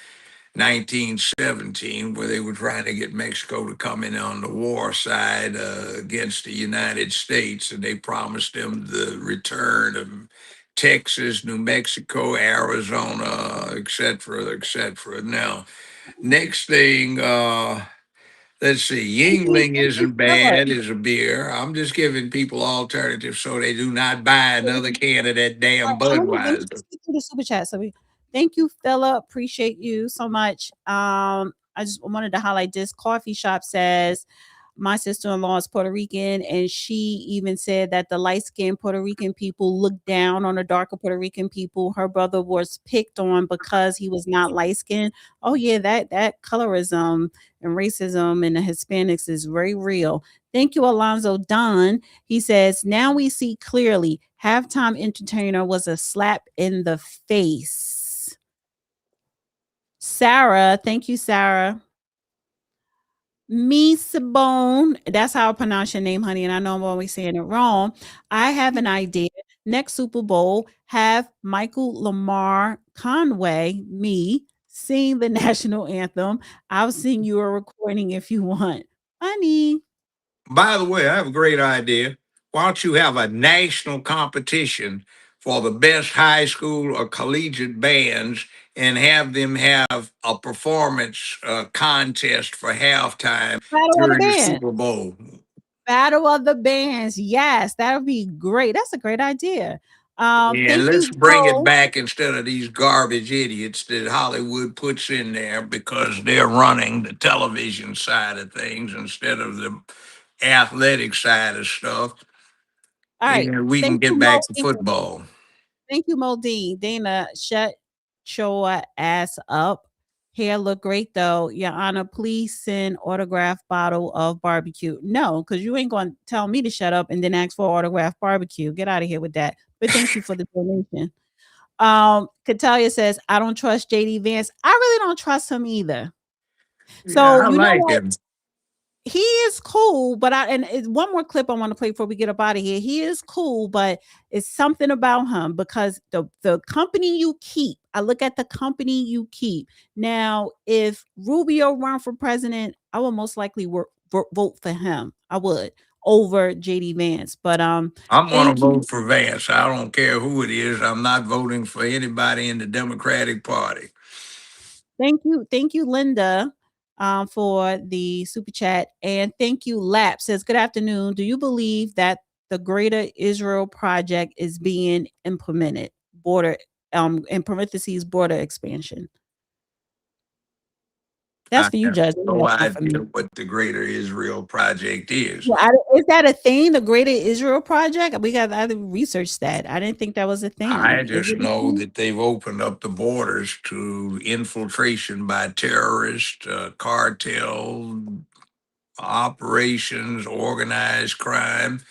1917 where they were trying to get Mexico to come in on the war side against the United States, and they promised them the return of Texas, New Mexico, Arizona, et cetera, et cetera. Now, next thing, let's see, Yingling isn't bad as a beer. I'm just giving people alternatives so they do not buy another can of that damn Let me Budweiser. just get through the super chat. Thank you, Philip. Appreciate you so much. I just wanted to highlight this. Coffee Shop says my sister-in-law is Puerto Rican, and she even said that the light-skinned Puerto Rican people look down on the darker Puerto Rican people. Her brother was picked on because he was not light-skinned. Oh yeah, that colorism and racism in the Hispanics is very real. Thank you, Alonzo Dunn. He says, now we see clearly halftime entertainer was a slap in the face. Sarah, thank you, Sarah. Sabone, that's how I pronounce your name, honey, and I know I'm always saying it wrong. I have an idea. Next Super Bowl, have Michael Lamar Conway, me, sing the national anthem. I'll sing you a recording if you want. Honey. By the way, I have a great idea. Why don't you have a national competition for the best high school or collegiate bands and have them have a performance contest for halftime Battle of the during the Bands. Super Bowl? Battle of the Bands. Yes, that would be great. That's a great idea. Yeah, Thank let's you, bring it Joe. back instead of these garbage idiots that Hollywood puts in there because they're running the television side of things instead of the athletic side of stuff. All right. And we can Thank you, get Mo. back to football. Thank you, Modine. Dana, shut your ass up. Hair look great though. Your Honor, please send autograph bottle of barbecue. No, because you ain't going to tell me to shut up and then ask for autograph barbecue. Get out of here with that. But thank you for the donation. Katalia says, I don't trust JD Vance. I really don't trust him either. So Yeah, I you know like what? him. He is cool, but one more clip I want to play before we get up out of here. He is cool, but it's something about him because the company you keep. I look at the company you keep. Now, if Rubio run for president, I will most likely vote for him. I would over JD Vance. But I'm going to thank you. vote for Vance. I don't care who it is. I'm not voting for anybody in the Democratic Party. Thank you, Linda, for the super chat, and thank you. Lap says, "Good afternoon. Do you believe that the Greater Israel Project is being implemented? Border, in parentheses, border expansion." That's I for you, have Judge. no That's not for me. idea what the Greater Israel Project is. Yeah, is that a thing? The Greater Israel Project? I researched that. I didn't think that was a thing. I Is just it a know thing? that they've opened up the borders to infiltration by terrorists, cartel operations, organized crime,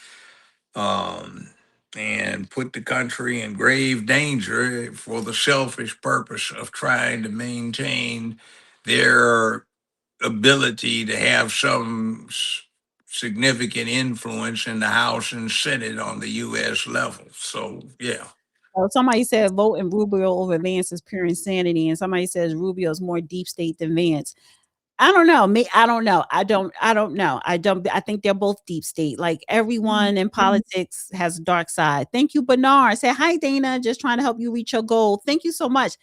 um, and put the country in grave danger for the selfish purpose of trying to maintain their ability to have some significant influence in the House and Senate on the U.S. level. So, yeah. Somebody said voting Rubio over Vance is pure insanity, and somebody says Rubio's more deep state than Vance. I don't know. I don't know. I don't know. I think they're both deep state. Like everyone in politics has a dark side. Thank you, Bernard. Say hi, Dana. Just trying to help you reach your goal. Thank you so much.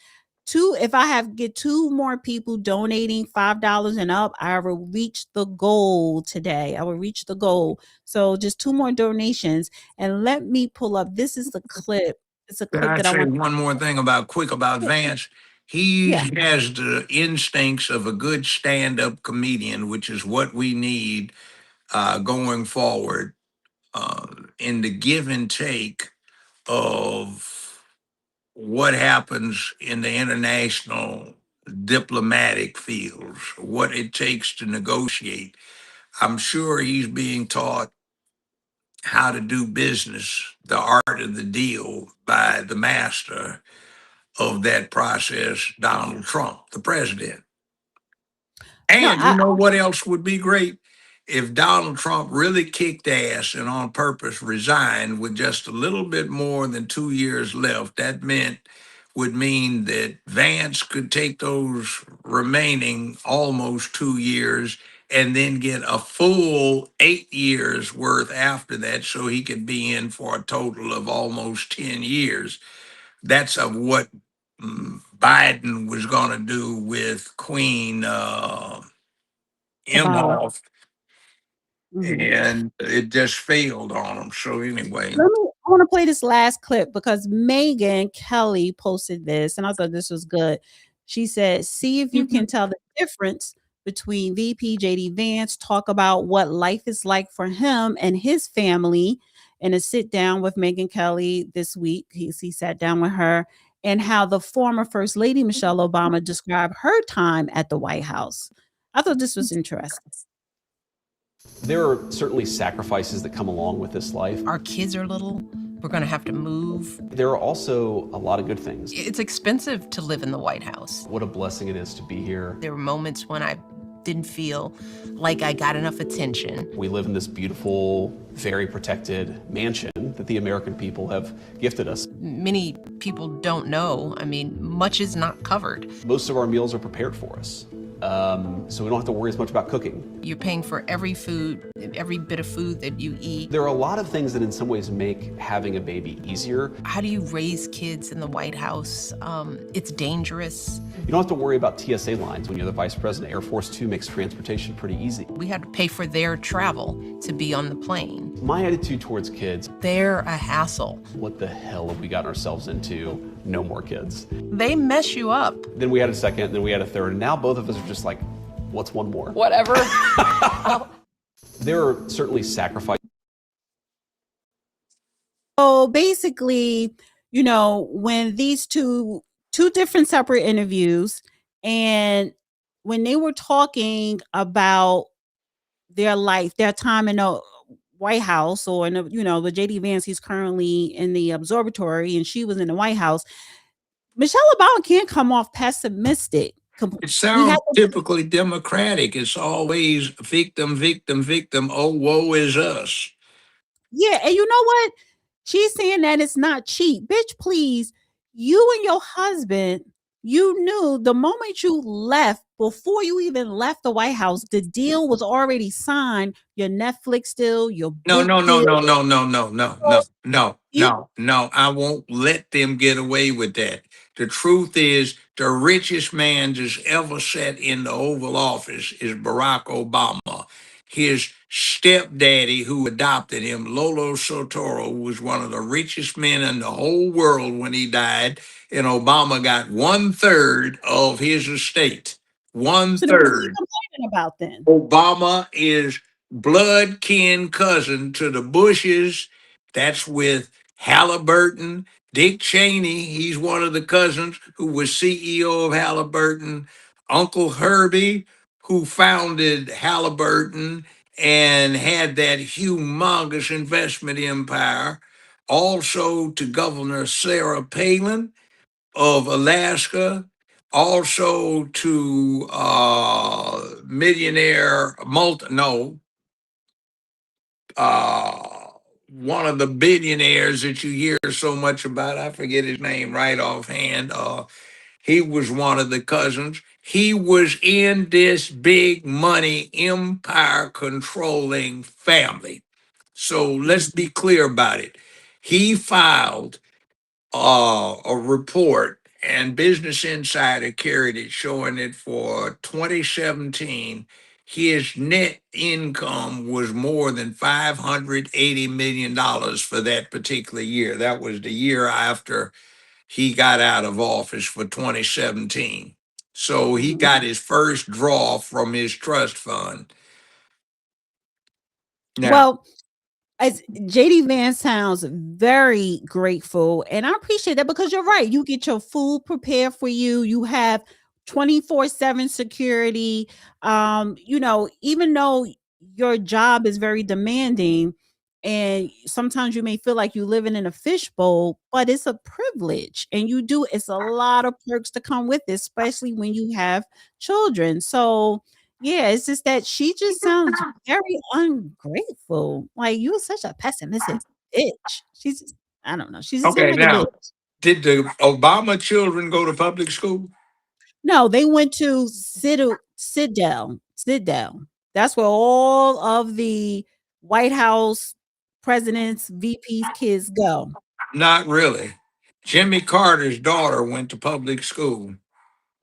If I get two more people donating $5 and up, I will reach the goal today. I will reach the goal. So just two more donations. And let me pull up. This is the clip. It's a Can clip I that I say want. one more thing about Vance? He has the instincts of a good stand-up comedian, which is what we need going forward in the give and take of what happens in the international diplomatic fields, what it takes to negotiate. I'm sure he's being taught how to do business, the art of the deal by the master of that process, Donald Trump, the president. No, And you know what else would be great? If Donald Trump really kicked ass and on purpose resigned with just a little bit more than 2 years left, that would mean that Vance could take those remaining almost 2 years and then get a full 8 years worth after that, so he could be in for a total of almost 10 years. That's of what Biden was going to do with Queen Kamala. Imhoff, and it just failed on him. So anyway, I want to play this last clip because Megan Kelly posted this, and I thought this was good. She said, "See if you can tell the difference between VP JD Vance talk about what life is like for him and his family in a sit down with Megan Kelly this week. He sat down with her, and how the former First Lady Michelle Obama described her time at the White House." I thought this was interesting. There are certainly sacrifices that come along with this life. Our kids are little. We're going to have to move. There are also a lot of good things. It's expensive to live in the White House. What a blessing it is to be here. There were moments when I didn't feel like I got enough attention. We live in this beautiful, very protected mansion that the American people have gifted us. Many people don't know. I mean, much is not covered. Most of our meals are prepared for us. So we don't have to worry as much about cooking. You're paying for every food, every bit of food that you eat. There are a lot of things that in some ways make having a baby easier. How do you raise kids in the White House? It's dangerous. You don't have to worry about TSA lines when you're the vice president. Air Force Two makes transportation pretty easy. We had to pay for their travel to be on the plane. My attitude towards kids, they're a hassle. What the hell have we gotten ourselves into? No more kids. They mess you up. Then we had a second, then we had a third, and now both of us are just like, what's one more? Whatever. There are certainly sacrifices. So basically, you know, when these two different separate interviews, and when they were talking about their life, their time in the White House, or in the, you know, the JD Vance, he's currently in the observatory and she was in the White House. Michelle Obama can't come off pessimistic. it sounds typically Democratic. It's always victim, victim, victim. Oh, woe is us. Yeah, and you know what? She's saying that it's not cheap. Bitch, please. You and your husband, you knew the moment you left, before you even left the White House, the deal was already signed. Your Netflix deal, your No. deal. I won't let them get away with that. The truth is, the richest man that's ever sat in the Oval Office is Barack Obama. His stepdaddy, who adopted him, Lolo Soetoro, was one of the richest men in the whole world when he died, and Obama got 1/3 of his estate. So what are you 1/3. complaining about then? Obama is blood kin cousin to the Bushes. That's with Halliburton. Dick Cheney, he's one of the cousins who was CEO of Halliburton. Uncle Herbie, who founded Halliburton and had that humongous investment empire. Also to Governor Sarah Palin of Alaska, also to millionaire one of the billionaires that you hear so much about. I forget his name right offhand. He was one of the cousins. He was in this big money empire controlling family. So let's be clear about it. He filed a report, and Business Insider carried it, showing that for 2017, his net income was more than $580 million for that particular year. That was the year after he got out of office for 2017. So he got his first draw from his trust fund. Now, Well, as JD Vance sounds very grateful, and I appreciate that because you're right. You get your food prepared for you. You have 24/7 security. You know, even though your job is very demanding, and sometimes you may feel like you're living in a fishbowl, but it's a privilege, and it's a lot of perks to come with it, especially when you have children. So yeah, it's just that she just sounds very ungrateful. Like, you're such a pessimistic bitch. She's just, I don't know. She just seemed Okay, like a bitch. now, did the Obama children go to public school? No, they went to Sidell. That's where all of the White House presidents, VPs kids go. Not really. Jimmy Carter's daughter went to public school.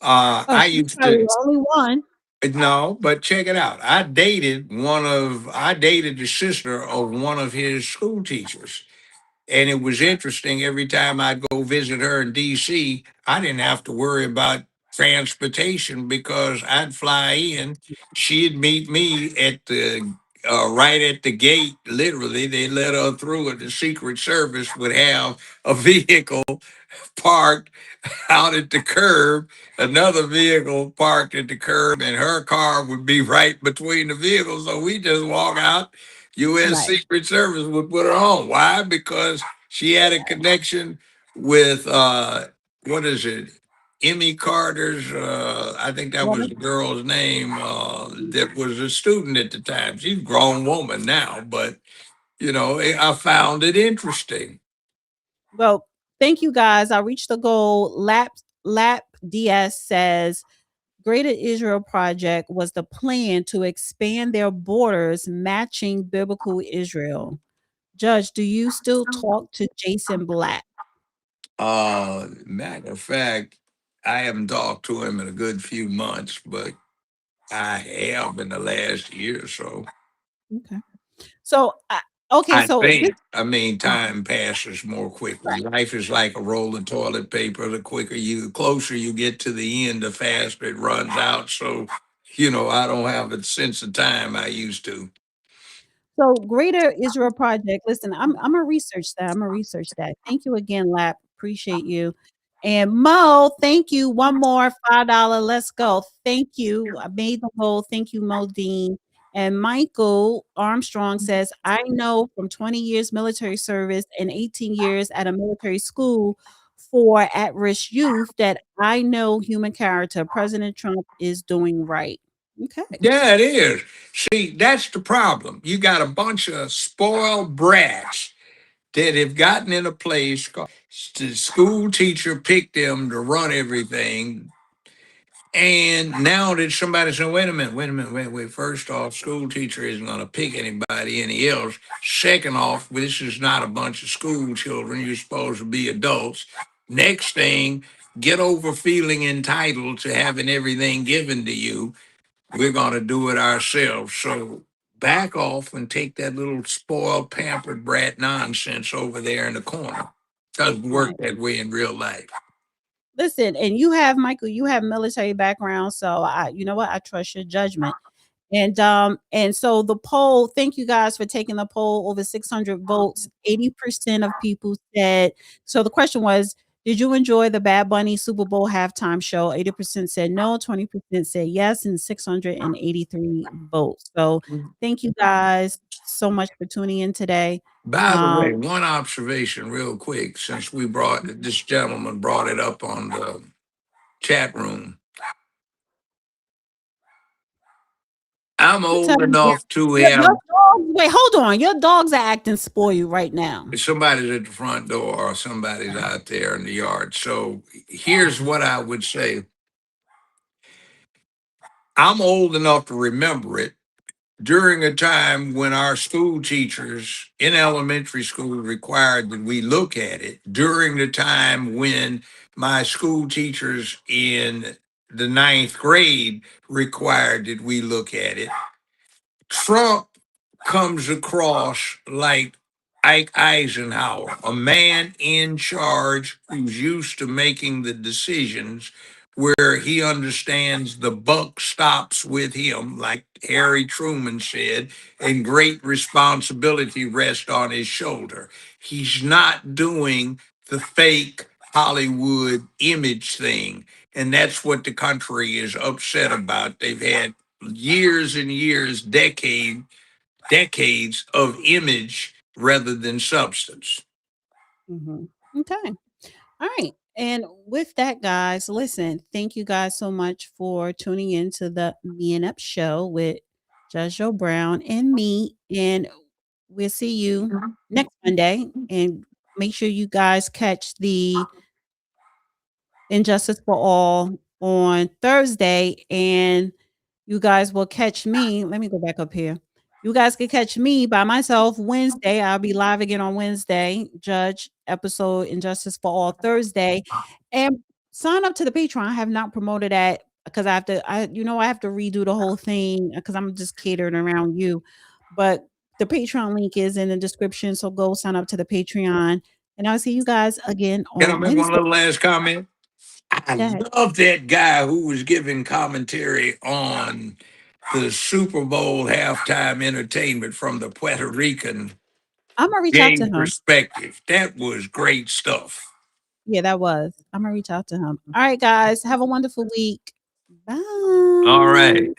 Oh, I she's used probably to the only one. no, but check it out. I dated the sister of one of his school teachers. And it was interesting. Every time I'd go visit her in DC, I didn't have to worry about transportation because I'd fly in. She'd meet me at the right at the gate. Literally, they let her through, and the Secret Service would have a vehicle parked out at the curb, another vehicle parked at the curb, and her car would be right between the vehicles. So we just walk out. U.S. Right. Secret Service would put her on. Why? Because she had a connection with what is it? Emmy Carter's. I think that was Woman. the girl's name. That was a student at the time. She's a grown woman now, but I found it interesting. Well, thank you guys. I reached the goal. Lap DS says Greater Israel Project was the plan to expand their borders matching biblical Israel. Judge, do you still talk to Jason Black? Matter of fact, I haven't talked to him in a good few months, but I have in the last year or so. Okay. So, okay, I so this think, I mean, time passes more quickly. Life is like a roll of toilet paper. The closer you get to the end, the faster it runs out. So, I don't have a sense of time I used to. So Greater Israel Project. Listen, I'm gonna research that. I'm gonna research that. Thank you again, Lap. Appreciate you. And Mo, thank you. One more $5. Let's go. Thank you. I made the goal. Thank you, Mo Dean. And Michael Armstrong says, I know from 20 years military service and 18 years at a military school for at-risk youth that I know human character. President Trump is doing right. Okay. Yeah, it is. See, that's the problem. You got a bunch of spoiled brats that have gotten in a place. The school teacher picked them to run everything. And now that somebody said, wait a minute, wait. First off, school teacher isn't going to pick any else. Second off, this is not a bunch of school children. You're supposed to be adults. Next thing, get over feeling entitled to having everything given to you. We're going to do it ourselves. So back off and take that little spoiled, pampered brat nonsense over there in the corner. Doesn't work that way in real life. Listen, and you have Michael, you have military background, so you know what? I trust your judgment. And so the poll, thank you guys for taking the poll, over 600 votes. 80% of people said, so the question was, did you enjoy the Bad Bunny Super Bowl halftime show? 80% said no, 20% said yes, and 683 votes. So thank you guys so much for tuning in today. By the way, one observation real quick, since this gentleman brought it up on the chat room. I'm old enough to have. Wait, hold on. Your dogs are acting spoiled right now. Somebody's at the front door or somebody's out there in the yard. So here's what I would say. I'm old enough to remember it during a time when our school teachers in elementary school required that we look at it, during the time when my school teachers in the 9th grade required that we look at it. Trump comes across like Ike Eisenhower, a man in charge who's used to making the decisions, where he understands the buck stops with him, like Harry Truman said, and great responsibility rests on his shoulder. He's not doing the fake Hollywood image thing. And that's what the country is upset about. They've had years and years, decades of image rather than substance. Okay. All right. And with that, guys, listen, thank you guys so much for tuning in to the MANUP show with Judge Joe Brown and me. And we'll see you next Monday. And make sure you guys catch the Injustice for All on Thursday. And you guys will catch me. Let me go back up here. You guys can catch me by myself Wednesday. I'll be live again on Wednesday. Judge episode Injustice for All Thursday. And sign up to the Patreon. I have not promoted that because I have to redo the whole thing because I'm just catering around you. But the Patreon link is in the description. So go sign up to the Patreon. And I'll see you guys again Can I on make one Wednesday. little last comment? I Go ahead. love that guy who was giving commentary on the Super Bowl halftime entertainment from the Puerto Rican I'm gonna reach out to game him. perspective. That was great stuff. Yeah, that was. I'm gonna reach out to him. All right, guys. Have a wonderful week. Bye. All right.